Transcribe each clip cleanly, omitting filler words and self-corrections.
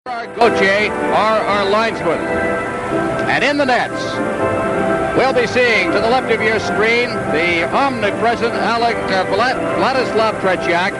Gauthier are our linesmen. And in the nets, we'll be seeing to the left of your screen the omnipresent Vladislav Tretiak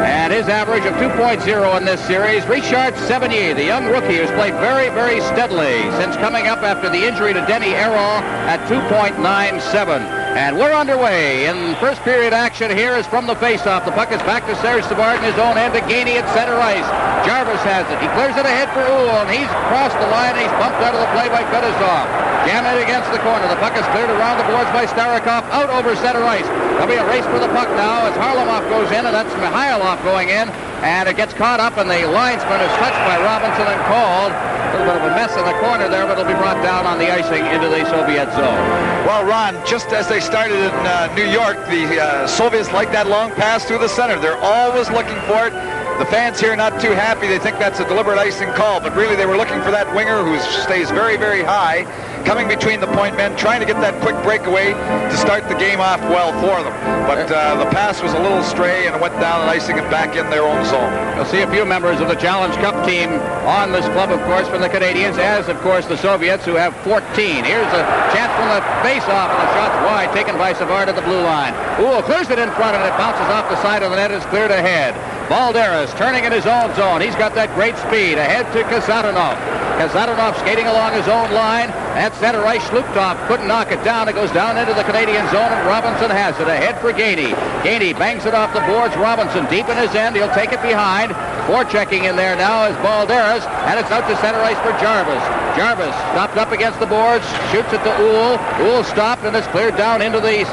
and his average of 2.0 in this series. Richard Sevigny, the young rookie who's played very, very steadily since coming up after the injury to Denny Aaron at 2.97. And we're underway in first period action. Here is from the faceoff. The puck is back to Serge Savard in his own end to Gainey at center ice. Jarvis has it. He clears it ahead for Uhl, and he's crossed the line, and he's bumped out of the play by Fedosov. Jammed it against the corner. The puck is cleared around the boards by Starikov out over center ice. There'll be a race for the puck now as Harlamov goes in, and that's Mikhailov going in, and it gets caught up, and the linesman is touched by Robinson and called. A little bit of a mess in the corner there, but it'll be brought down on the icing into the Soviet zone. Well, Ron, just as they started in New York, the Soviets like that long pass through the center. They're always looking for it. The fans here not too happy. They think that's a deliberate icing call, but really they were looking for that winger who stays very, very high, coming between the point men, trying to get that quick breakaway to start the game off well for them. But the pass was a little stray and it went down and icing it back in their own zone. You'll see a few members of the Challenge Cup team on this club, of course, from the Canadiens, as, of course, the Soviets, who have 14. Here's a chance from the face-off, and the shot's wide, taken by Savard at the blue line. Uhl clears it in front, and it bounces off the side of the net. It's cleared ahead. Balderas turning in his own zone. He's got that great speed. Ahead to Kazatonov. Kazatonov skating along his own line. At center ice, Shluptov couldn't knock it down. It goes down into the Canadian zone, and Robinson has it. Ahead for Gainey. Gainey bangs it off the boards. Robinson deep in his end. He'll take it behind. Forechecking in there now is Balderas, and it's out to center ice for Jarvis. Jarvis stopped up against the boards, shoots it to Uhl. Uhl stopped, and it's cleared down into the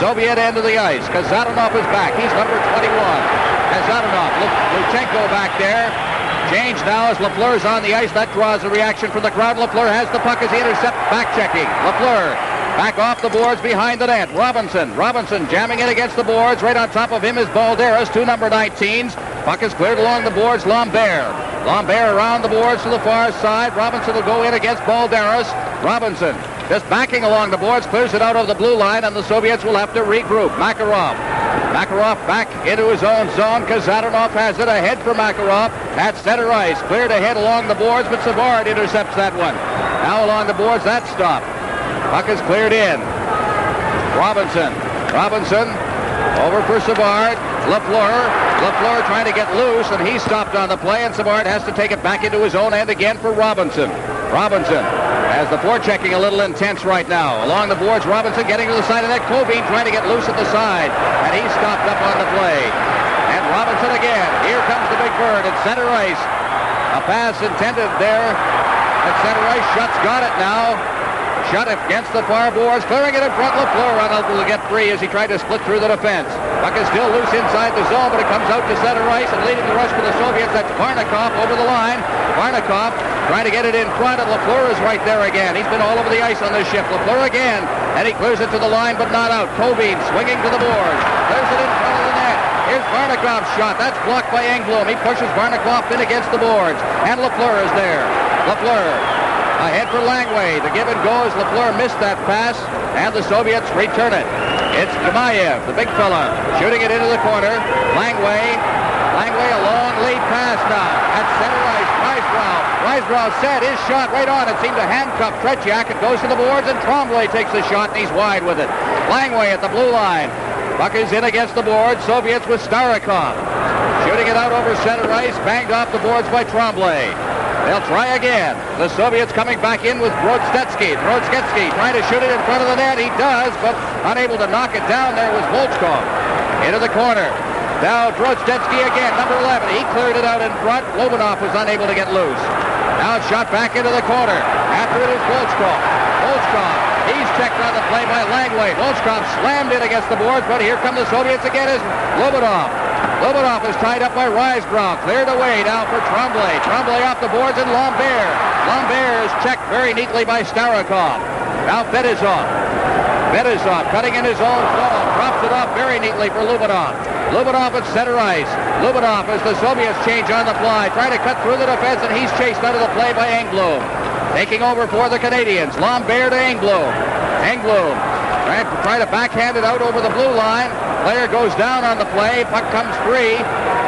Soviet end of the ice. Kazatonov is back. He's number 21. Kazatonov, Luchenko back there. Change now as Lafleur's on the ice. That draws a reaction from the crowd. Lafleur has the puck as he intercepts, back checking. Lafleur back off the boards behind the net. Robinson jamming it against the boards. Right on top of him is Balderas, two number 19s. Puck is cleared along the boards. Lambert around the boards to the far side. Robinson will go in against Balderas. Robinson just backing along the boards, clears it out of the blue line, and the Soviets will have to regroup. Makarov back into his own zone. Kazatonov has it ahead for Makarov at center ice. Cleared ahead along the boards, but Savard intercepts that one. Now along the boards, that's stopped. Puck is cleared in. Robinson over for Savard. Lafleur trying to get loose, and he's stopped on the play, and Savard has to take it back into his own end again for Robinson. Has the forechecking a little intense right now. Along the boards, Robinson getting to the side of that. Covine trying to get loose at the side, and he's stopped up on the play. And Robinson again. Here comes the big bird at center ice. A pass intended there at center ice. Shutt's got it now. Shutt against the far boards, clearing it in front. Lafleur unable to get free as he tried to split through the defense. Puck is still loose inside the zone, but it comes out to center ice, and leading the rush for the Soviets, that's Varnikov over the line. Varnikov trying to get it in front, and Lafleur is right there again. He's been all over the ice on this shift. Lafleur again, and he clears it to the line, but not out. Covine swinging to the boards. Clears it in front of the net. Here's Varnikov's shot. That's blocked by Engblom. He pushes Varnikov in against the boards, and Lafleur is there. Lafleur ahead for Langway. The give and go as Lafleur missed that pass, and the Soviets return it. It's Kamayev, the big fella, shooting it into the corner. Langway, a long lead pass now at center ice. Weisbrau set his shot right on. It seemed to handcuff Tretiak. It goes to the boards, and Tremblay takes the shot, and he's wide with it. Langway at the blue line. Puck is in against the boards. Soviets with Starikov. Shooting it out over center ice, banged off the boards by Tremblay. They'll try again. The Soviets coming back in with Brodsky trying to shoot it in front of the net. He does, but unable to knock it down. There was Volchkov into the corner. Now Brodsky again, number 11. He cleared it out in front. Lobanov was unable to get loose. Now it's shot back into the corner. After it is Volchkov. He's checked on the play by Langway. Volchkov slammed in against the boards, but here come the Soviets again as Lobanov. Lobanov is tied up by Weisbrau. Cleared away now for Tremblay. Tremblay off the boards, and Lambert. Lambert is checked very neatly by Starikov. Now Fedosov cutting in his own zone. Drops it off very neatly for Lubanov. Lubanov at center ice. Lubanov as the Soviets change on the fly. Trying to cut through the defense, and he's chased out of the play by Engblom. Taking over for the Canadiens. Lambert to Engblom. Trying to backhand it out over the blue line. Player goes down on the play. Puck comes free.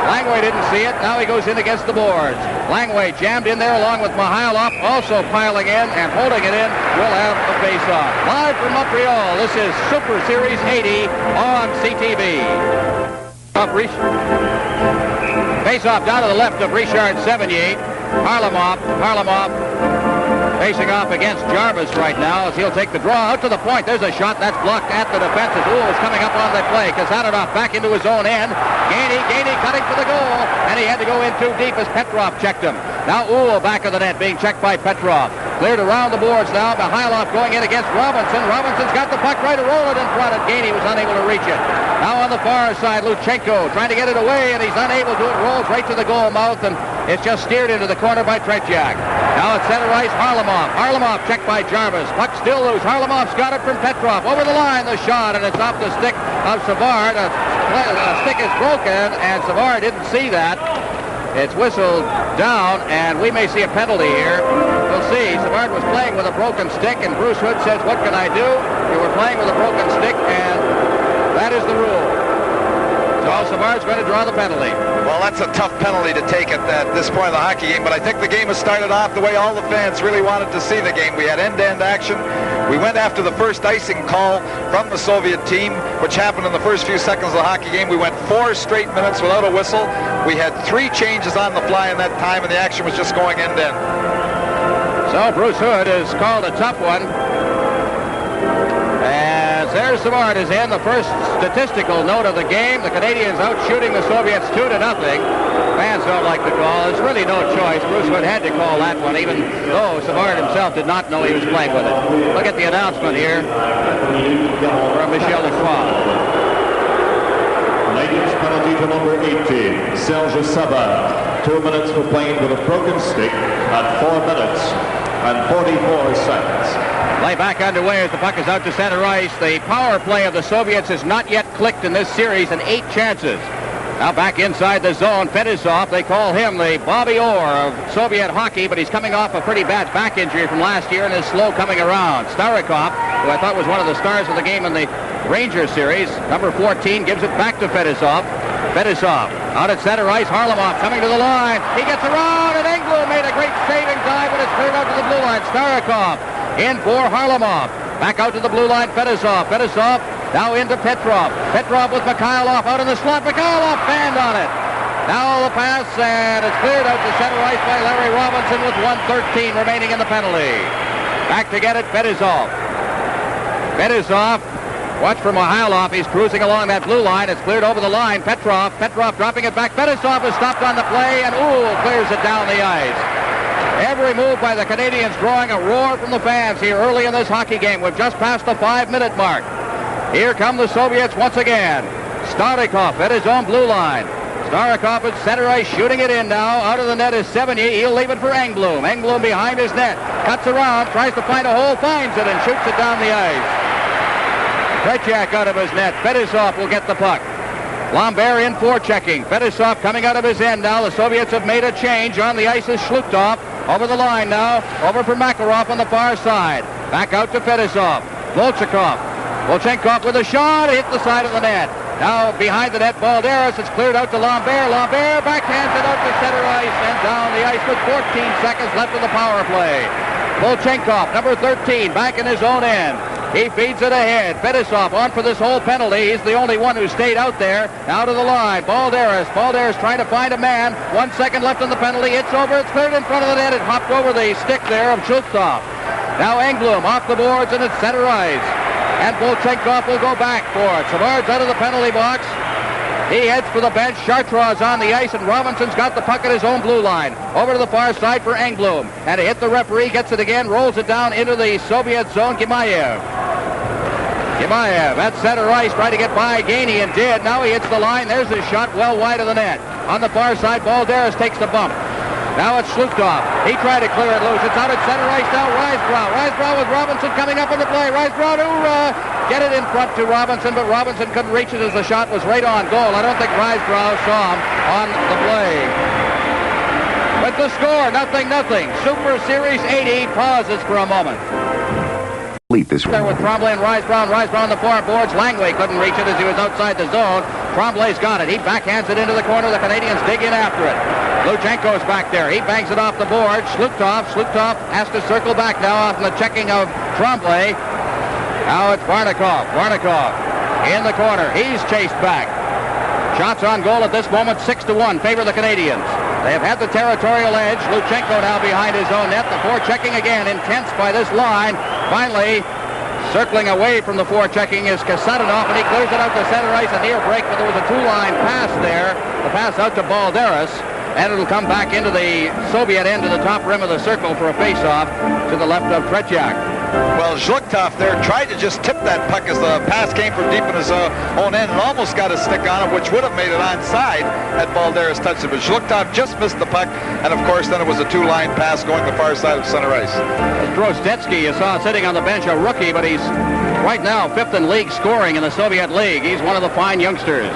Langway didn't see it. Now he goes in against the boards. Langway jammed in there along with Mihailov, also piling in and holding it in. We'll have a face-off. Live from Montreal, this is Super Series 80 on CTV. Face-off down to the left of Richard Sevigny. Harlamov facing off against Jarvis right now as he'll take the draw out to the point. There's a shot that's blocked at the defense as Uhl is coming up on the play. Kazanov back into his own end. Gainey cutting for the goal, and he had to go in too deep as Petrov checked him. Now Uhl back of the net being checked by Petrov. Cleared around the boards now. Mihailov going in against Robinson. Robinson's got the puck right to roll it in front, and Gainey was unable to reach it. Now on the far side, Luchenko trying to get it away, and he's unable to. It rolls right to the goal mouth, and it's just steered into the corner by Tretiak. Now at center ice, Harlamov. Harlamov checked by Jarvis. Puck still loose. Harlamov's got it from Petrov. Over the line, the shot, and it's off the stick of Savard. A stick is broken, and Savard didn't see that. It's whistled down, and we may see a penalty here. We'll see. Savard was playing with a broken stick, and Bruce Hood says, "What can I do?" You were playing with a broken stick, and that is the rule. So Savard's going to draw the penalty. Well, that's a tough penalty to take at this point of the hockey game, but I think the game has started off the way all the fans really wanted to see the game. We had end-to-end action. We went after the first icing call from the Soviet team, which happened in the first few seconds of the hockey game. We went 4 straight minutes without a whistle. We had 3 changes on the fly in that time, and the action was just going end-to-end. So Bruce Hood has called a tough one. As there's Savard is in, the first statistical note of the game. The Canadiens out shooting the Soviets 2-0. Fans don't like the call. There's really no choice. Bruce Hood had to call that one, even though Savard himself did not know he was playing with it. Look at the announcement here from Michel Lacroix. Canadiens penalty to number 18, Serge Savard. 2 minutes for playing with a broken stick at 4 minutes and 44 seconds. Play back underway as the puck is out to center ice. The power play of the Soviets has not yet clicked in this series in 8 chances. Now back inside the zone, Fetisov. They call him the Bobby Orr of Soviet hockey, but he's coming off a pretty bad back injury from last year and is slow coming around. Starikov, who I thought was one of the stars of the game in the Rangers series, number 14, gives it back to Fetisov. Fetisov out at center ice. Harlamov coming to the line. He gets around, and Englund made a great saving dive, but it's cleared out to the blue line. Starikov in for Harlamov. Back out to the blue line, Fetisov. Fetisov now into Petrov. Petrov with Mikhailov out in the slot. Mikhailov banned on it. Now the pass, and it's cleared out to center ice by Larry Robinson with 1:13 remaining in the penalty. Back to get it, Fetisov. Fetisov. Watch for Mihailov. He's cruising along that blue line. It's cleared over the line. Petrov dropping it back. Fetisov is stopped on the play, and Uhl clears it down the ice. Every move by the Canadiens drawing a roar from the fans here early in this hockey game. We've just passed the 5-minute mark. Here come the Soviets once again. Starikov at his own blue line. Starikov at center ice shooting it in now. Out of the net is Sevigny. He'll leave it for Engblom. Engblom behind his net. Cuts around, tries to find a hole, finds it, and shoots it down the ice. Tretiak out of his net. Fetisov will get the puck. Lambert in forechecking. Fetisov coming out of his end now. The Soviets have made a change. On the ice is Shlutov. Over the line now. Over for Makarov on the far side. Back out to Fetisov. Volchenkov with a shot. Hit the side of the net. Now behind the net, Balderas. It's cleared out to Lambert. Lambert backhands it out to center ice and down the ice with 14 seconds left in the power play. Volchenkov, number 13, back in his own end. He feeds it ahead. Fetisov on for this whole penalty. He's the only one who stayed out there. Now to the line. Balderas trying to find a man. 1 second left on the penalty. It's over. It's cleared in front of the net. It hopped over the stick there of Shlutov. Now Engblom off the boards and it's center ice. And Volchenkov will go back for it. Savard's out of the penalty box. He heads for the bench. Chartrand's on the ice, and Robinson's got the puck at his own blue line. Over to the far side for Engblom. And he hit the referee, gets it again, rolls it down into the Soviet zone. Gimayev at center ice, trying to get by Gainey, and did. Now he hits the line. There's his shot well wide of the net. On the far side, Balderas takes the bump. Now it's Shlutov. He tried to clear it loose. It's out at center ice now. Risebrow with Robinson coming up in the play. Risebrow to get it in front to Robinson, but Robinson couldn't reach it as the shot was right on goal. I don't think Risebrow saw him on the play. But the score, 0-0. Super Series 80 pauses for a moment. This there with Tremblay and Risebrow on the far boards. Langway couldn't reach it as he was outside the zone. Tremblay's got it. He backhands it into the corner. The Canadiens dig in after it. Luchenko's back there. He bangs it off the board. Slutov has to circle back now off the checking of Tremblay. Now it's Varnikov. Varnikov in the corner. He's chased back. Shots on goal at this moment, 6-1, favor the Canadiens. They have had the territorial edge. Luchenko now behind his own net. The forechecking again, intense by this line. Finally, circling away from the forechecking is Kasatonov, and he clears it out to center ice, a near break, but there was a two-line pass there. The pass out to Balderas, and it'll come back into the Soviet end to the top rim of the circle for a face-off to the left of Tretiak. Well, Zhluktov there tried to just tip that puck as the pass came from deep in his own end and almost got a stick on it, which would have made it onside had Balderas touched it. But Zhluktov just missed the puck, and of course then it was a two-line pass going the far side of center ice. Drozdetsky, you saw sitting on the bench, a rookie, but he's right now 5th in league scoring in the Soviet League. He's one of the fine youngsters.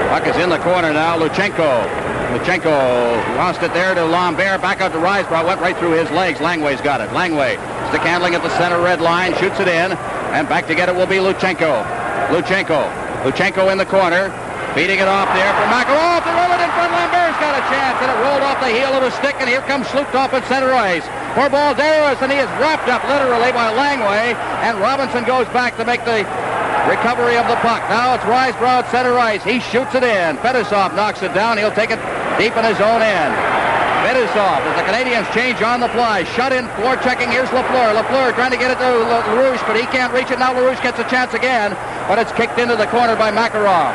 Puck is in the corner now. Luchenko lost it there to Lambert. Back out to Risebrough. Went right through his legs. Langway's got it. Langway stick handling at the center red line. Shoots it in. And back to get it will be Luchenko. Luchenko in the corner. Beating it off there for Makarov. To roll it in front. Lambert's got a chance. And it rolled off the heel of a stick. And here comes Slutov at center ice for Balderas. And he is wrapped up literally by Langway. And Robinson goes back to make the recovery of the puck. Now it's Risebrough at center ice. He shoots it in. Fedosov knocks it down. He'll take it deep in his own end. Fedosov, as the Canadiens change on the fly. Shut in, forechecking. Here's Lafleur. Lafleur trying to get it to LaRouche, but he can't reach it. Now LaRouche gets a chance again, but it's kicked into the corner by Makarov.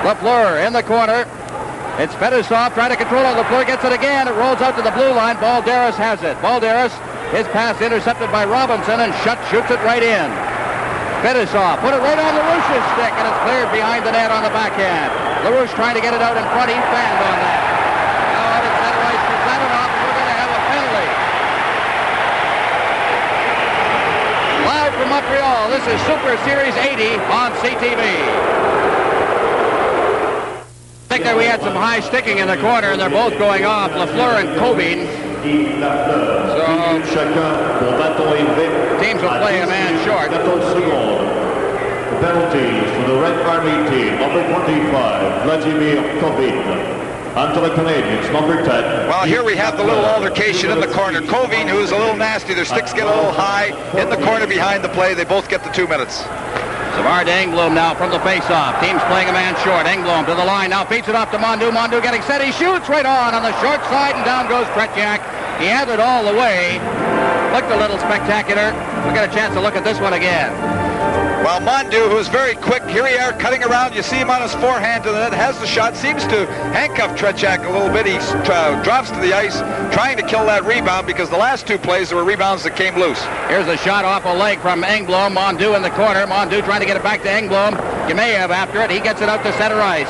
Lafleur in the corner. It's Fedosov trying to control it. Lafleur gets it again. It rolls out to the blue line. Balderas has it. Balderas, his pass intercepted by Robinson, and shoots it right in. Fedosov put it right on LaRouche's stick, and it's cleared behind the net on the backhand. LaRouche trying to get it out in front. He fanned on that. Now out at center ice for Zadorov, and we're going to have a penalty. Live from Montreal, this is Super Series 80 on CTV. I think that we had some high sticking in the corner, and they're both going off, Lafleur and Cobine. So teams will play a man short. Penalties for the Red Army team, number 25, Vladimir Kovin. And to the Canadiens, number 10. Well, here we have the little altercation in the corner. Kovin, who is a little nasty. Their sticks get a little high in the corner behind the play. They both get the 2 minutes. Savard to Engblom now from the face-off. Team's playing a man short. Engblom to the line. Now feeds it off to Mondu. Mondu getting set. He shoots right on the short side, and down goes Tretiak. He had it all the way. Looked a little spectacular. We'll get a chance to look at this one again. Well, Mondu, who's very quick, here he are cutting around. You see him on his forehand to the net, has the shot, seems to handcuff Tretiak a little bit. He drops to the ice, trying to kill that rebound, because the last two plays there were rebounds that came loose. Here's a shot off a leg from Engblom. Mondu in the corner. Mondu trying to get it back to Engblom. Yemeyev after it. He gets it out to center ice.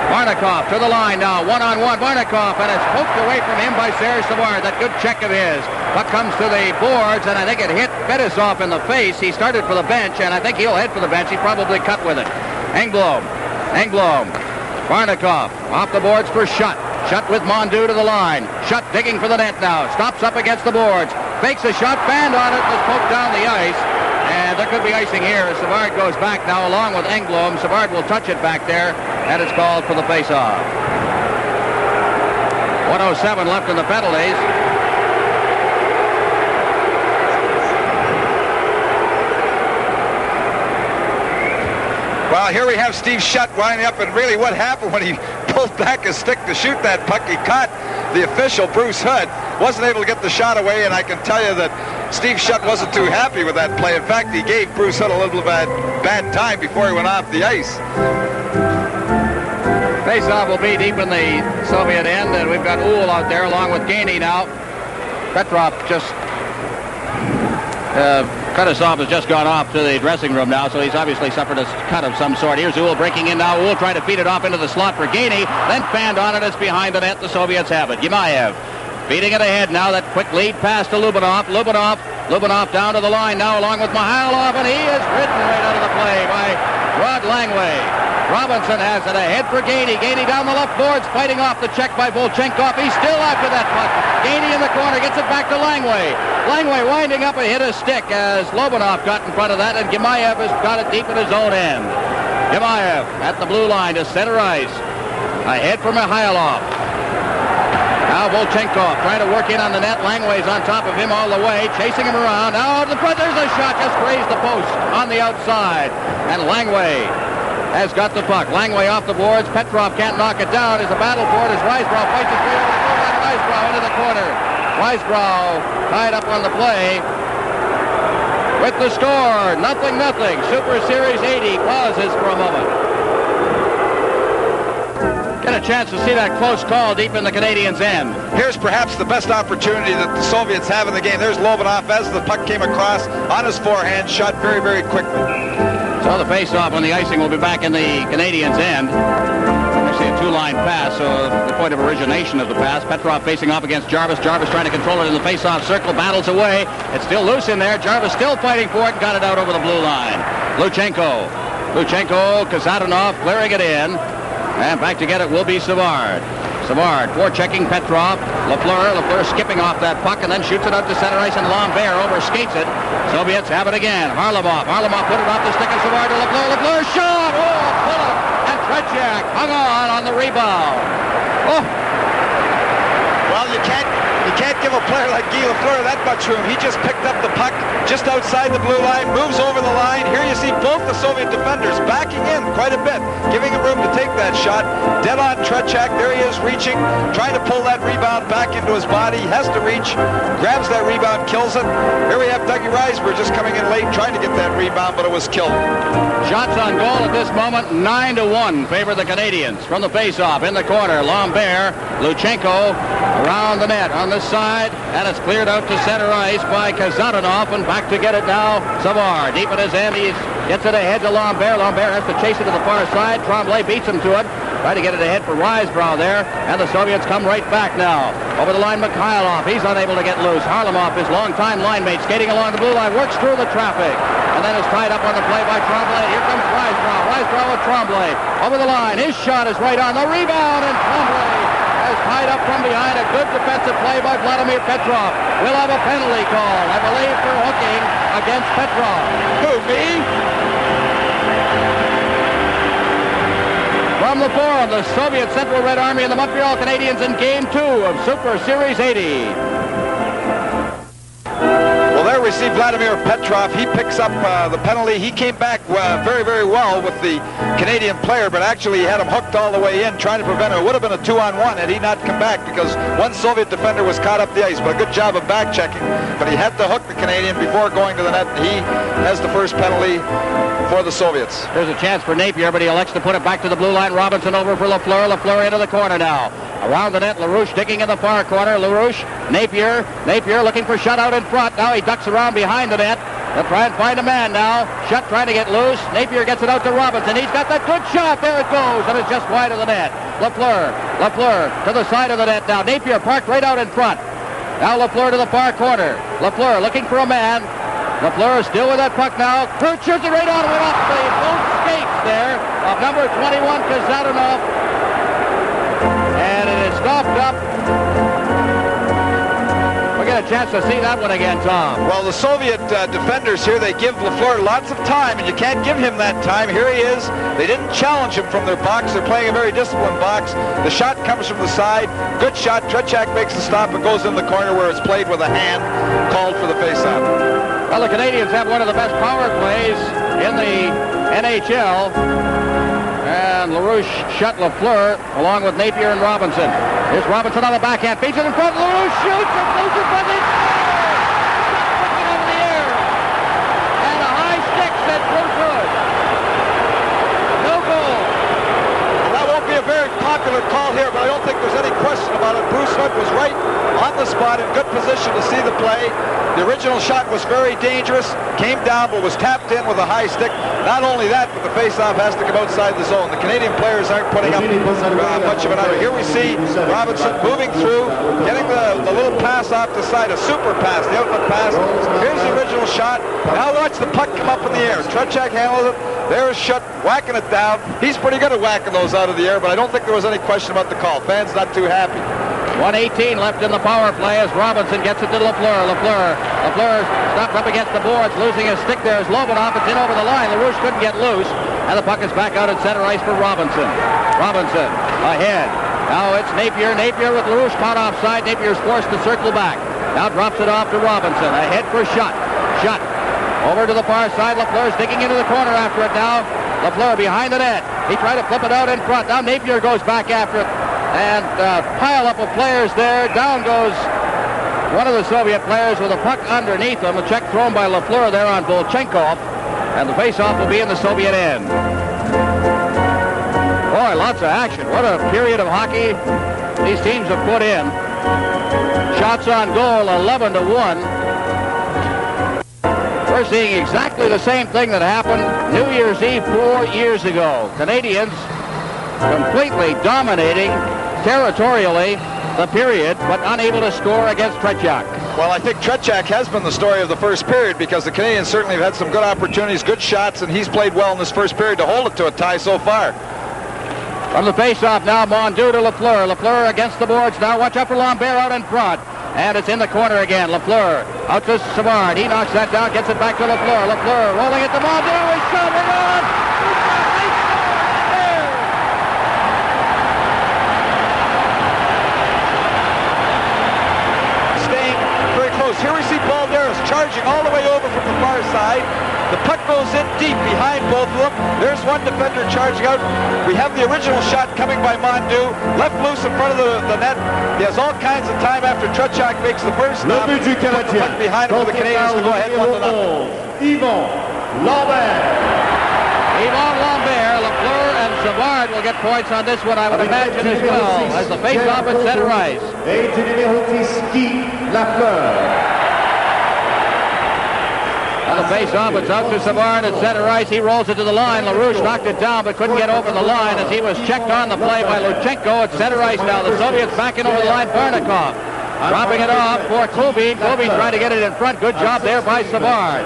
Varnikov to the line now. One-on-one. Varnikov, and it's poked away from him by Serge Savard. That good check of his. Puck comes to the boards, and I think it hit Fedosov in the face. He started for the bench, and I think he'll head for the bench. He probably cut with it. Engblom. Varnikov off the boards for Shutt. Shutt with Mondu to the line. Shutt digging for the net now. Stops up against the boards. Fakes a shot. Band on it. Was poked down the ice. And there could be icing here as Savard goes back now along with Engblom. Savard will touch it back there, and it's called for the face-off. 1:07 left in the penalties. Well, here we have Steve Shutt winding up, and really what happened when he pulled back his stick to shoot that puck, he caught the official, Bruce Hood, wasn't able to get the shot away, and I can tell you that Steve Shutt wasn't too happy with that play. In fact, he gave Bruce Hood a little bad time before he went off the ice. Face-off will be deep in the Soviet end, and we've got Uhl out there along with Gainey now. Petrov Fedosov has just gone off to the dressing room now, so he's obviously suffered a cut of some sort. Here's Uhl breaking in now. Uhl trying to feed it off into the slot for Gainey, then fanned on it. It's behind the net. The Soviets have it. Yemayev feeding it ahead now. That quick lead pass to Lubinov. Lubinov down to the line now along with Mihailov, and he is ridden right out of the play by Rod Langway. Robinson has it ahead for Gainey. Gainey down the left boards, fighting off the check by Volchenkov. He's still after that puck. Gainey in the corner, gets it back to Langway. Langway winding up and hit a stick as Lobinov got in front of that, and Gemayev has got it deep in his own end. Yamayev at the blue line to center ice. Ahead for Mikhailov. Now Volchenkov trying to work in on the net. Langway's on top of him all the way, chasing him around. Now out in the front, there's a shot, just grazed the post on the outside. And Langway has got the puck. Langway off the boards. Petrov can't knock it down. There's a battle for it as Weisbrau fights his way over the goal line. Weisbrau into the corner. Weisbrau tied up on the play. With the score, 0-0. Super Series 80 pauses for a moment. Get a chance to see that close call deep in the Canadiens' end. Here's perhaps the best opportunity that the Soviets have in the game. There's Lobanov as the puck came across on his forehand, shot very, very quickly. So the face-off on the icing will be back in the Canadiens' end. Actually a two-line pass, so the point of origination of the pass. Petrov facing off against Jarvis. Jarvis trying to control it in the face-off circle, battles away. It's still loose in there. Jarvis still fighting for it and got it out over the blue line. Luchenko, Kazadanov clearing it in. And back to get it will be Savard. Savard forechecking Petrov. Lafleur skipping off that puck and then shoots it out to center ice, and Lambert overskates it. Soviets have it again. Harlamov put it off the stick of Savard to Lafleur. Lafleur shot! Oh, Bullock and Tretiak hung on the rebound. Oh! Well, you can't give a player like Guy Lafleur that much room. He just picked up the puck just outside the blue line, moves over the line. Here you see both the Soviet defenders backing in quite a bit, giving him room to take that shot. Dead on Tretiak. There he is reaching, trying to pull that rebound back into his body. He has to reach, grabs that rebound, kills it. Here we have Dougie Reisberg just coming in late, trying to get that rebound, but it was killed. Shots on goal at this moment, 9-1 favor the Canadiens. From the face-off in the corner, Lambert, Luchenko around the net on the side, and it's cleared out to center ice by Kazadanov, and back to get it now, Savard. Deep in his end, he gets it ahead to Lambert. Lambert has to chase it to the far side. Tremblay beats him to it. Try to get it ahead for Weisbrau there, and the Soviets come right back now. Over the line, Mikhailov. He's unable to get loose. Harlamov, his longtime line mate, skating along the blue line, works through the traffic, and then is tied up on the play by Tremblay. Here comes Weisbrau. Weisbrau with Tremblay. Over the line, his shot is right on the rebound, and Tremblay is tied up from behind. A good defensive play by Vladimir Petrov. We'll have a penalty call, I believe, for hooking against Petrov. Who, me? From the forum, the Soviet Central Red Army and the Montreal Canadiens in Game 2 of Super Series 80. Well, there we see Vladimir Petrov. He picks up the penalty. He came back very, very well with the Canadian player, but actually he had him hooked all the way in, trying to prevent it. It would have been a 2-on-1 had he not come back, because one Soviet defender was caught up the ice. But a good job of back checking. But he had to hook the Canadian before going to the net. He has the first penalty for the Soviets. There's a chance for Napier, but he elects to put it back to the blue line. Robinson over for Lafleur. Lafleur into the corner now. Around the net, LaRouche digging in the far corner. LaRouche, Napier looking for Shutt out in front. Now he ducks around behind the net. They'll try and find a man now. Shutt trying to get loose. Napier gets it out to Robinson. He's got that good shot. There it goes, and it's just wide of the net. Lafleur to the side of the net now. Napier parked right out in front. Now Lafleur to the far corner. Lafleur looking for a man. Lafleur is still with that puck now. Kurt shoots it right on and off the both skates there of number 21, Kazadanov. And it is stopped up. We'll get a chance to see that one again, Tom. Well, the Soviet defenders here, they give Lafleur lots of time, and you can't give him that time. Here he is. They didn't challenge him from their box. They're playing a very disciplined box. The shot comes from the side. Good shot. Tretiak makes the stop and goes in the corner where it's played with a hand, called for the faceoff. Well, the Canadiens have one of the best power plays in the NHL. And LaRouche shut Lafleur along with Napier and Robinson. Here's Robinson on the backhand. Beats it in front. LaRouche shoots. It goes in front. It's over the air. And a high stick sent through good. No goal. Well, that won't be a very popular call here, but I don't think there's any question about it. Bruce Hood was right on the spot, in good position to see the play. The original shot was very dangerous, came down but was tapped in with a high stick. Not only that, but the face-off has to come outside the zone. The Canadian players aren't putting up much of an effort. Here we see Robinson moving through, getting the little pass off the side, a super pass, the outlet pass. Here's the original shot. Now watch the puck come up in the air. Tretiak handles it. There's Shutt whacking it down. He's pretty good at whacking those out of the air, but I don't think there was any question about the call. Fans not too happy. 1:18 left in the power play as Robinson gets it to Lafleur. Lafleur stopped up against the boards, losing his stick there as Lobanov. It's in over the line. LaRouche couldn't get loose. And the puck is back out at center ice for Robinson. Robinson ahead. Now it's Napier. Napier with LaRouche caught offside. Napier's forced to circle back. Now drops it off to Robinson. Ahead for Schutt. Schutt over to the far side. Lafleur's digging into the corner after it now. Lafleur behind the net. He tried to flip it out in front. Now Napier goes back after it. And pile up of players there. Down goes one of the Soviet players with a puck underneath him. A check thrown by Lafleur there on Volchenkov. And the face-off will be in the Soviet end. Boy, lots of action. What a period of hockey these teams have put in. Shots on goal, 11-1. We're seeing exactly the same thing that happened New Year's Eve 4 years ago. Canadiens completely dominating territorially the period, but unable to score against Tretiak. Well, I think Tretiak has been the story of the first period because the Canadiens certainly have had some good opportunities, good shots, and he's played well in this first period to hold it to a tie so far. From the face-off now, Mondeau to Lafleur. Lafleur against the boards now. Watch out for Lambert out in front. And it's in the corner again. Lafleur out to Savard. He knocks that down, gets it back to Lafleur. Lafleur rolling it to Mondeau. He's shot it on. Staying very close. Here we see Balderas charging all the way over from the far side. The puck goes in deep behind both of them. There's one defender charging out. We have the original shot coming by Mondeau. Left loose in front of the net. He has all kinds of time after Tretiak makes the first stop. Le but du Put the puck behind him for the Canadiens to go ahead 1-0. Yvon Lambert. Yvon Lambert, Lafleur, and Savard will get points on this one, I would imagine, as well, as the face-off at center ice. Et du numéro 10, Guy Lafleur. On the face-off, it's out to Savard at center ice. He rolls it to the line. LaRouche knocked it down, but couldn't get over the line as he was checked on the play by Luchenko at center ice now. The Soviets backing over the line. Barnikov dropping it off for Kubin. Kubin trying to get it in front. Good job there by Savard.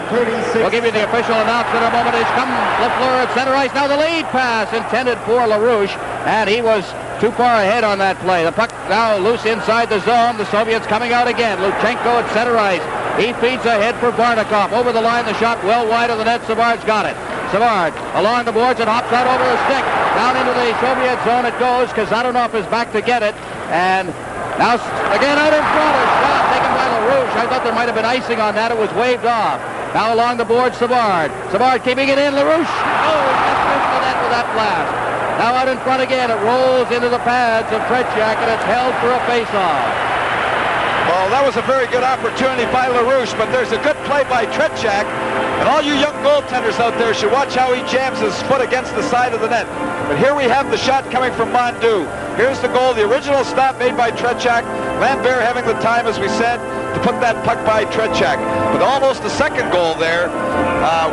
We'll give you the official announcement in a moment. It's come Lafleur at center ice. Now the lead pass intended for LaRouche, and he was too far ahead on that play. The puck now loose inside the zone. The Soviets coming out again. Luchenko at center ice. He feeds ahead for Barnikov. Over the line, the shot well wide of the net. Savard's got it. Savard along the boards and hops out over the stick. Down into the Soviet zone it goes. Kazanov is back to get it. And now again out in front. A shot taken by LaRouche. I thought there might have been icing on that. It was waved off. Now along the board, Savard. Savard keeping it in. LaRouche. Oh, just missed the net with that blast. Now out in front again. It rolls into the pads of Tretiak and it's held for a face-off. Well, that was a very good opportunity by LaRouche, but there's a good play by Tretiak. And all you young goaltenders out there should watch how he jams his foot against the side of the net. But here we have the shot coming from Mondeau. Here's the goal, the original stop made by Tretiak. Lambert having the time, as we said, to put that puck by Tretiak. But almost the second goal there,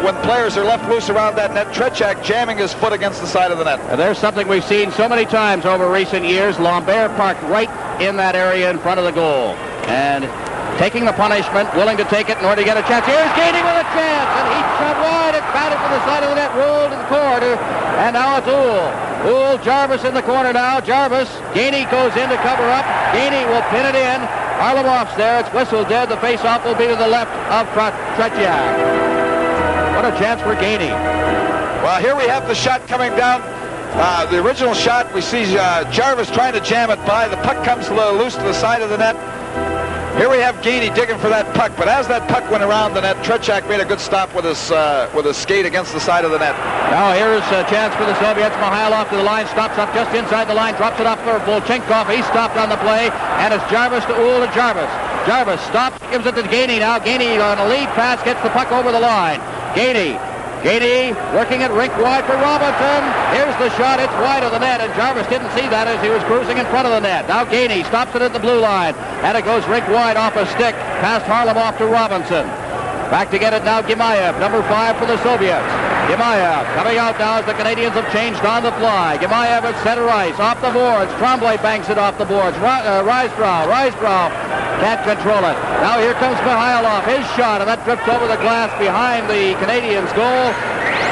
when players are left loose around that net, Tretiak jamming his foot against the side of the net. And there's something we've seen so many times over recent years. Lambert parked right in that area in front of the goal. And taking the punishment, willing to take it in order to get a chance. Here's Gainey with a chance, and he shot wide. It's batted to the side of the net, rolled in the corner, and now it's Uhl. Uhl, Jarvis in the corner now. Jarvis, Gainey goes in to cover up. Gainey will pin it in. Arlamov's there. It's whistled dead. The face-off will be to the left of Tretiak. What a chance for Gainey. Well, here we have the shot coming down. The original shot, we see Jarvis trying to jam it by. The puck comes loose to the side of the net. Here we have Gainey digging for that puck, but as that puck went around the net, Tretiak made a good stop with his skate against the side of the net. Now here's a chance for the Soviets. Mihailov to the line, stops up just inside the line, drops it off for Volchenkov. He stopped on the play, and it's Jarvis to Uhl to Jarvis. Jarvis stops, gives it to Gainey now. Gainey on a lead pass, gets the puck over the line. Gainey working it rink wide for Robinson. Here's the shot. It's wide of the net, and Jarvis didn't see that as he was cruising in front of the net. Now Gainey stops it at the blue line, and it goes rink wide off a stick, past Harlamov to Robinson. Back to get it now, Gimayev, number 5 for the Soviets. Gimayev coming out now as the Canadiens have changed on the fly. Gimayev at center ice, off the boards. Tremblay banks it off the boards. Risebrow can't control it. Now here comes Mihailov, his shot, and that drifts over the glass behind the Canadiens' goal,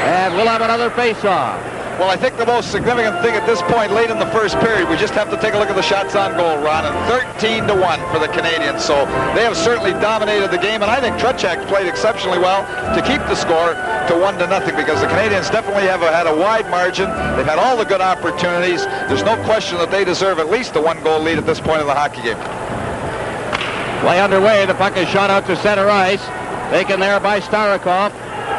and we'll have another face-off. Well, I think the most significant thing at this point late in the first period, we just have to take a look at the shots on goal, Ron, and 13-1 for the Canadiens. So they have certainly dominated the game, and I think Tretiak played exceptionally well to keep the score. to 1-0 because the Canadiens definitely have had a wide margin. They've had all the good opportunities. There's no question that they deserve at least a 1-goal lead at this point in the hockey game. Play underway. The puck is shot out to center ice. Taken there by Starikov.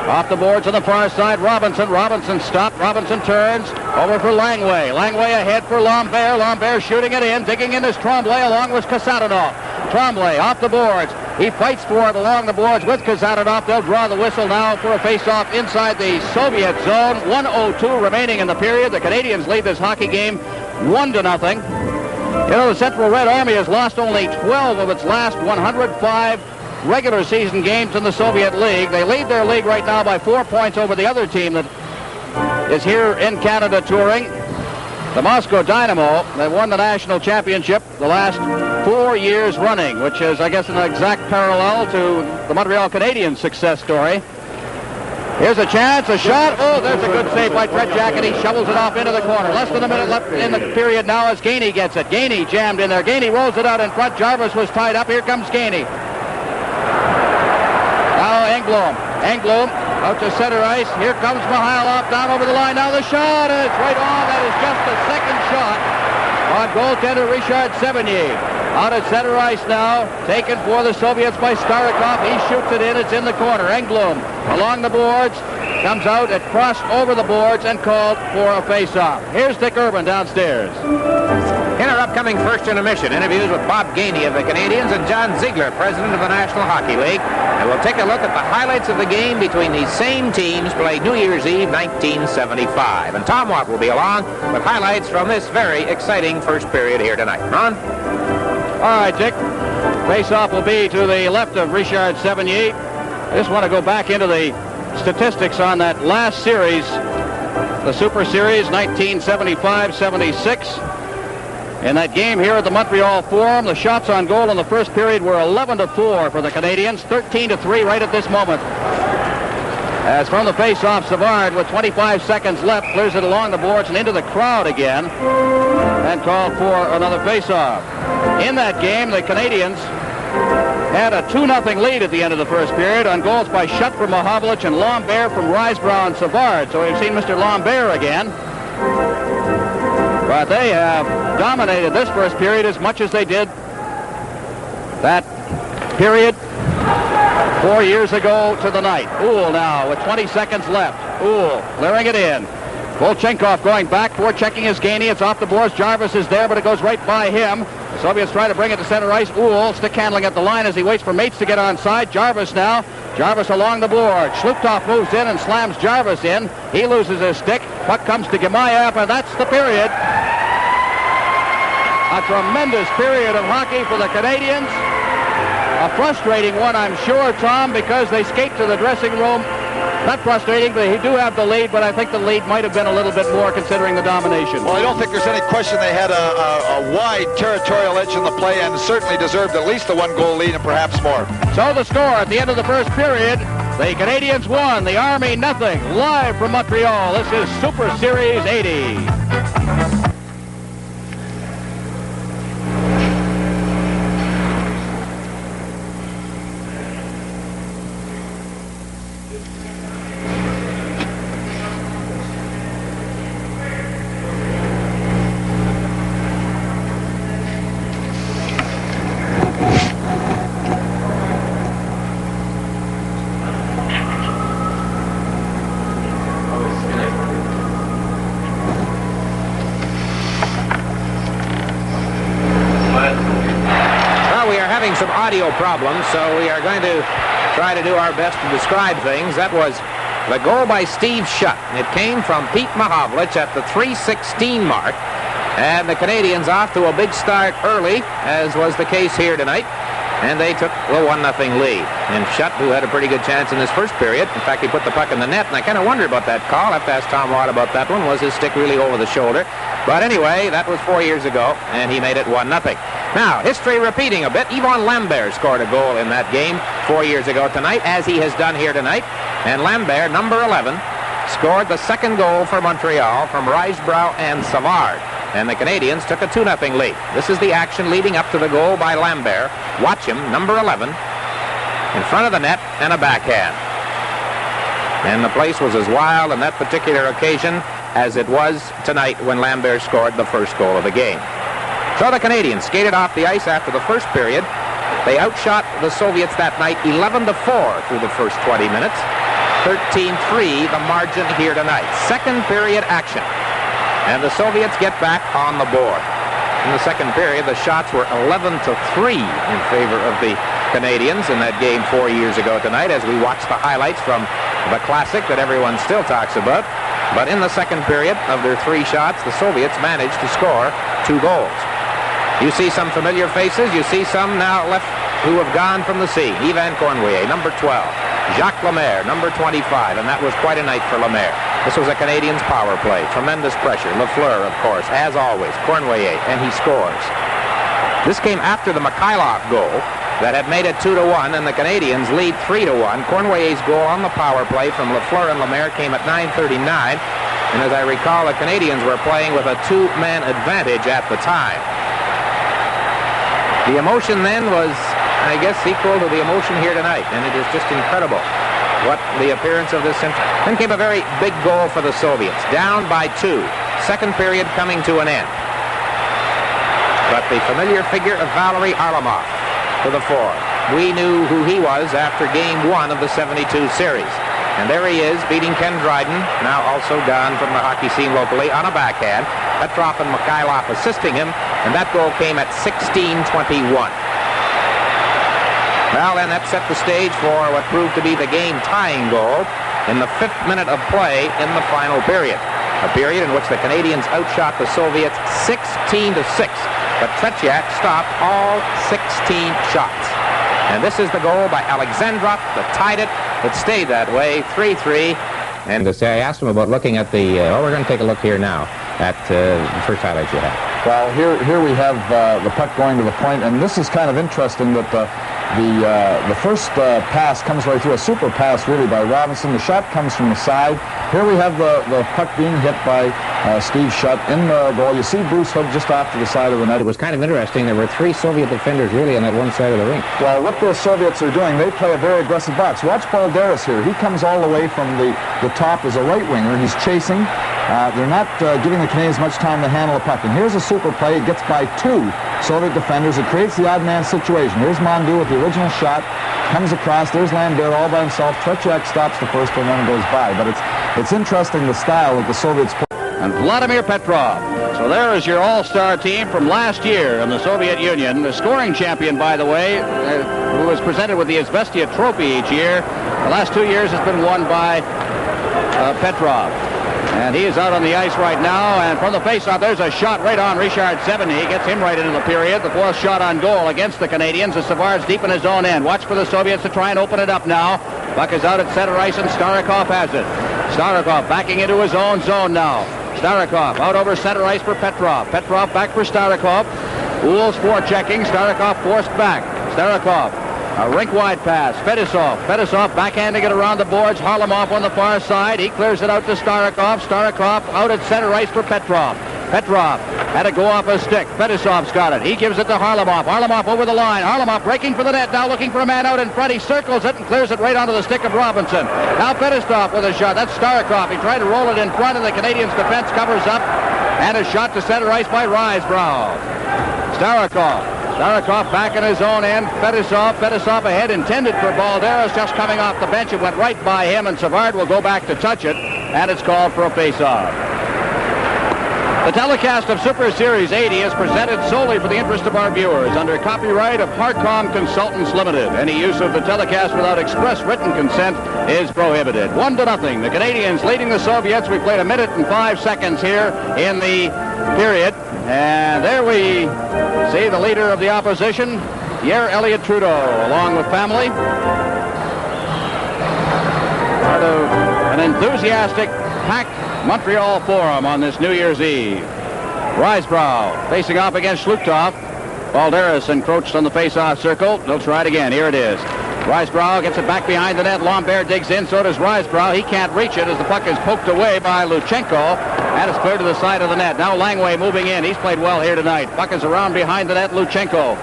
Off the boards on the far side, Robinson. Robinson stopped. Robinson turns. Over for Langway. Langway ahead for Lambert. Lambert shooting it in. Digging in is Tremblay along with Kasatonov. Tremblay off the boards. He fights for it along the boards with Kasatonov. They'll draw the whistle now for a face-off inside the Soviet zone. 1:02 remaining in the period. The Canadiens lead this hockey game 1-0. You know, the Central Red Army has lost only 12 of its last 105 regular season games in the Soviet League. They lead their league right now by 4 points over the other team that is here in Canada touring. The Moscow Dynamo, they won the national championship the last 4 years running, which is, I guess, an exact parallel to the Montreal Canadiens' success story. Here's a chance, a shot. Oh, there's a good save by Brett Jack, and he shovels it off into the corner. Less than a minute left in the period now as Gainey gets it. Gainey jammed in there. Gainey rolls it out in front. Jarvis was tied up. Here comes Gainey. Now Engblom. Engblom out to center ice. Here comes Mihailov down over the line. Now the shot, and it's right on. That is just the second shot on goaltender Richard Sevigny. Out at center ice now, taken for the Soviets by Starikov. He shoots it in. It's in the corner. Engblom along the boards, comes out, it crossed over the boards and called for a face-off. Here's Dick Urban downstairs. In our upcoming first intermission, interviews with Bob Gainey of the Canadiens and John Ziegler, president of the National Hockey League. And we'll take a look at the highlights of the game between these same teams played New Year's Eve 1975. And Tom Watt will be along with highlights from this very exciting first period here tonight. Ron? All right, Dick. Face-off will be to the left of Richard Sevigny. I just want to go back into the statistics on that last series, the Super Series 1975-76. In that game here at the Montreal Forum, the shots on goal in the first period were 11-4 for the Canadiens, 13-3 right at this moment. As from the face-off, Savard, with 25 seconds left, clears it along the boards and into the crowd again and called for another face-off. In that game, the Canadiens had a 2-0 lead at the end of the first period on goals by Schutt from Mahovlich and Lambert from Risebrough and Savard. So we've seen Mr. Lambert again. But they have dominated this first period as much as they did that period 4 years ago to the night. Uhl now with 20 seconds left. Uhl clearing it in. Volchenkov going back, forechecking his Gainey. It's off the boards. Jarvis is there, but it goes right by him. The Soviets try to bring it to center ice. Uhl stick handling at the line as he waits for Mates to get onside. Jarvis now. Jarvis along the board. Shluptov moves in and slams Jarvis in. He loses his stick. Puck comes to Gemayev, and that's the period. A tremendous period of hockey for the Canadiens. A frustrating one, I'm sure, Tom, because they skate to the dressing room. Not frustrating, they do have the lead, but I think the lead might have been a little bit more considering the domination. Well, I don't think there's any question they had a wide territorial edge in the play and certainly deserved at least a 1-goal lead and perhaps more. So the score at the end of the first period, the Canadiens won, the Army nothing. Live from Montreal, this is Super Series 80. Some audio problems, so we are going to try to do our best to describe things. That was the goal by Steve Schutt. It came from Pete Mahovlich at the 3:16 mark, and the Canadiens off to a big start early, as was the case here tonight, and they took the 1-0 lead. And Schutt, who had a pretty good chance in this first period, in fact, he put the puck in the net, and I kind of wonder about that call. I have to ask Tom Watt about that one. Was his stick really over the shoulder? But anyway, that was 4 years ago, and he made it 1-0. Now, history repeating a bit. Yvon Lambert scored a goal in that game 4 years ago tonight, as he has done here tonight. And Lambert, number 11, scored the second goal for Montreal from Risebrough and Savard. And the Canadiens took a 2-0 lead. This is the action leading up to the goal by Lambert. Watch him, number 11, in front of the net, and a backhand. And the place was as wild on that particular occasion as it was tonight when Lambert scored the first goal of the game. So the Canadiens skated off the ice after the first period. They outshot the Soviets that night 11-4 through the first 20 minutes. 13-3 the margin here tonight. Second period action. And the Soviets get back on the board. In the second period, the shots were 11-3 in favor of the Canadiens in that game 4 years ago tonight, as we watch the highlights from the classic that everyone still talks about. But in the second period, of their 3 shots, the Soviets managed to score 2 goals. You see some familiar faces. You see some now left who have gone from the scene. Yvan Cournoyer, number 12. Jacques Lemaire, number 25. And that was quite a night for Lemaire. This was a Canadiens power play. Tremendous pressure. Lafleur, of course, as always. Cournoyer, and he scores. This came after the Mikhailov goal that had made it 2-1, and the Canadiens lead 3-1. Cournoyer's goal on the power play from Lafleur and Lemaire came at 9:39. And as I recall, the Canadiens were playing with a 2-man advantage at the time. The emotion then was, I guess, equal to the emotion here tonight, and it is just incredible what the appearance of this. Then came a very big goal for the Soviets, down by 2. Second period coming to an end. But the familiar figure of Valery Arlamov to the fore. We knew who he was after game 1 of the 72 series. And there he is, beating Ken Dryden, now also gone from the hockey scene locally, on a backhand. Petrov and Mikhailov assisting him, and that goal came at 16:21. Well, then that set the stage for what proved to be the game-tying goal in the 5th minute of play in the final period. A period in which the Canadiens outshot the Soviets 16-6. But Tretiak stopped all 16 shots. And this is the goal by Alexandrov that tied it. It stayed that way, 3-3. And I asked him about looking at the, we're going to take a look here now at the first highlights you have. Well, here we have the puck going to the point, and this is kind of interesting that the first pass comes right through, a super pass really by Robinson. The shot comes from the side. Here we have the puck being hit by Steve Shutt in the goal. You see Bruce Hook just off to the side of the net. It was kind of interesting. There were 3 Soviet defenders really on that one side of the rink. Well, what the Soviets are doing, they play a very aggressive box. Watch Balderas here. He comes all the way from the top as a right winger. He's chasing. They're not giving the Canadiens much time to handle the puck. And here's a super play. It gets by 2 Soviet defenders. It creates the odd man situation. Here's Mondu with the original shot. Comes across. There's Lambert all by himself. Tretiak stops the first one and then goes by. But it's interesting the style that the Soviets play. And Vladimir Petrov. So there is your all-star team from last year in the Soviet Union. The scoring champion, by the way, who was presented with the Izvestia Trophy each year. The last 2 years has been won by Petrov. And he is out on the ice right now, and from the faceoff, there's a shot right on Richard Sevigny. Gets him right into the period. The 4th shot on goal against the Canadiens as Savard's deep in his own end. Watch for the Soviets to try and open it up now. Puck is out at center ice, and Starikov has it. Starikov backing into his own zone now. Starikov out over center ice for Petrov. Petrov back for Starikov. Uhl's forechecking. Starikov forced back. Starikov. A rink-wide pass. Fedosov. Fedosov backhanding it around the boards. Harlamov on the far side. He clears it out to Starikov. Starikov out at center ice for Petrov. Petrov had to go off a stick. Fedosov's got it. He gives it to Harlamov. Harlamov over the line. Harlamov breaking for the net. Now looking for a man out in front. He circles it and clears it right onto the stick of Robinson. Now Fedosov with a shot. That's Starikov. He tried to roll it in front, and the Canadiens defense covers up. And a shot to center ice by Risebrough. Starikov. Starikov back in his own end. Fedosov ahead, intended for Balderas, just coming off the bench. It went right by him, and Savard will go back to touch it, and it's called for a face-off. The telecast of Super Series 80 is presented solely for the interest of our viewers under copyright of Harcom Consultants Limited. Any use of the telecast without express written consent is prohibited. 1-0. The Canadiens leading the Soviets. We played 1 minute and 5 seconds here in the period. And there we see the leader of the opposition, Pierre Elliott Trudeau, along with family. Part of an enthusiastic, packed Montreal Forum on this New Year's Eve. Risebrough facing off against Shlutov. Balderas encroached on the face-off circle. They'll try it again. Here it is. Risebrough gets it back behind the net. Lambert digs in. So does Risebrough. He can't reach it as the puck is poked away by Luchenko. And it's cleared to the side of the net. Now Langway moving in. He's played well here tonight. Puck is around behind the net. Luchenko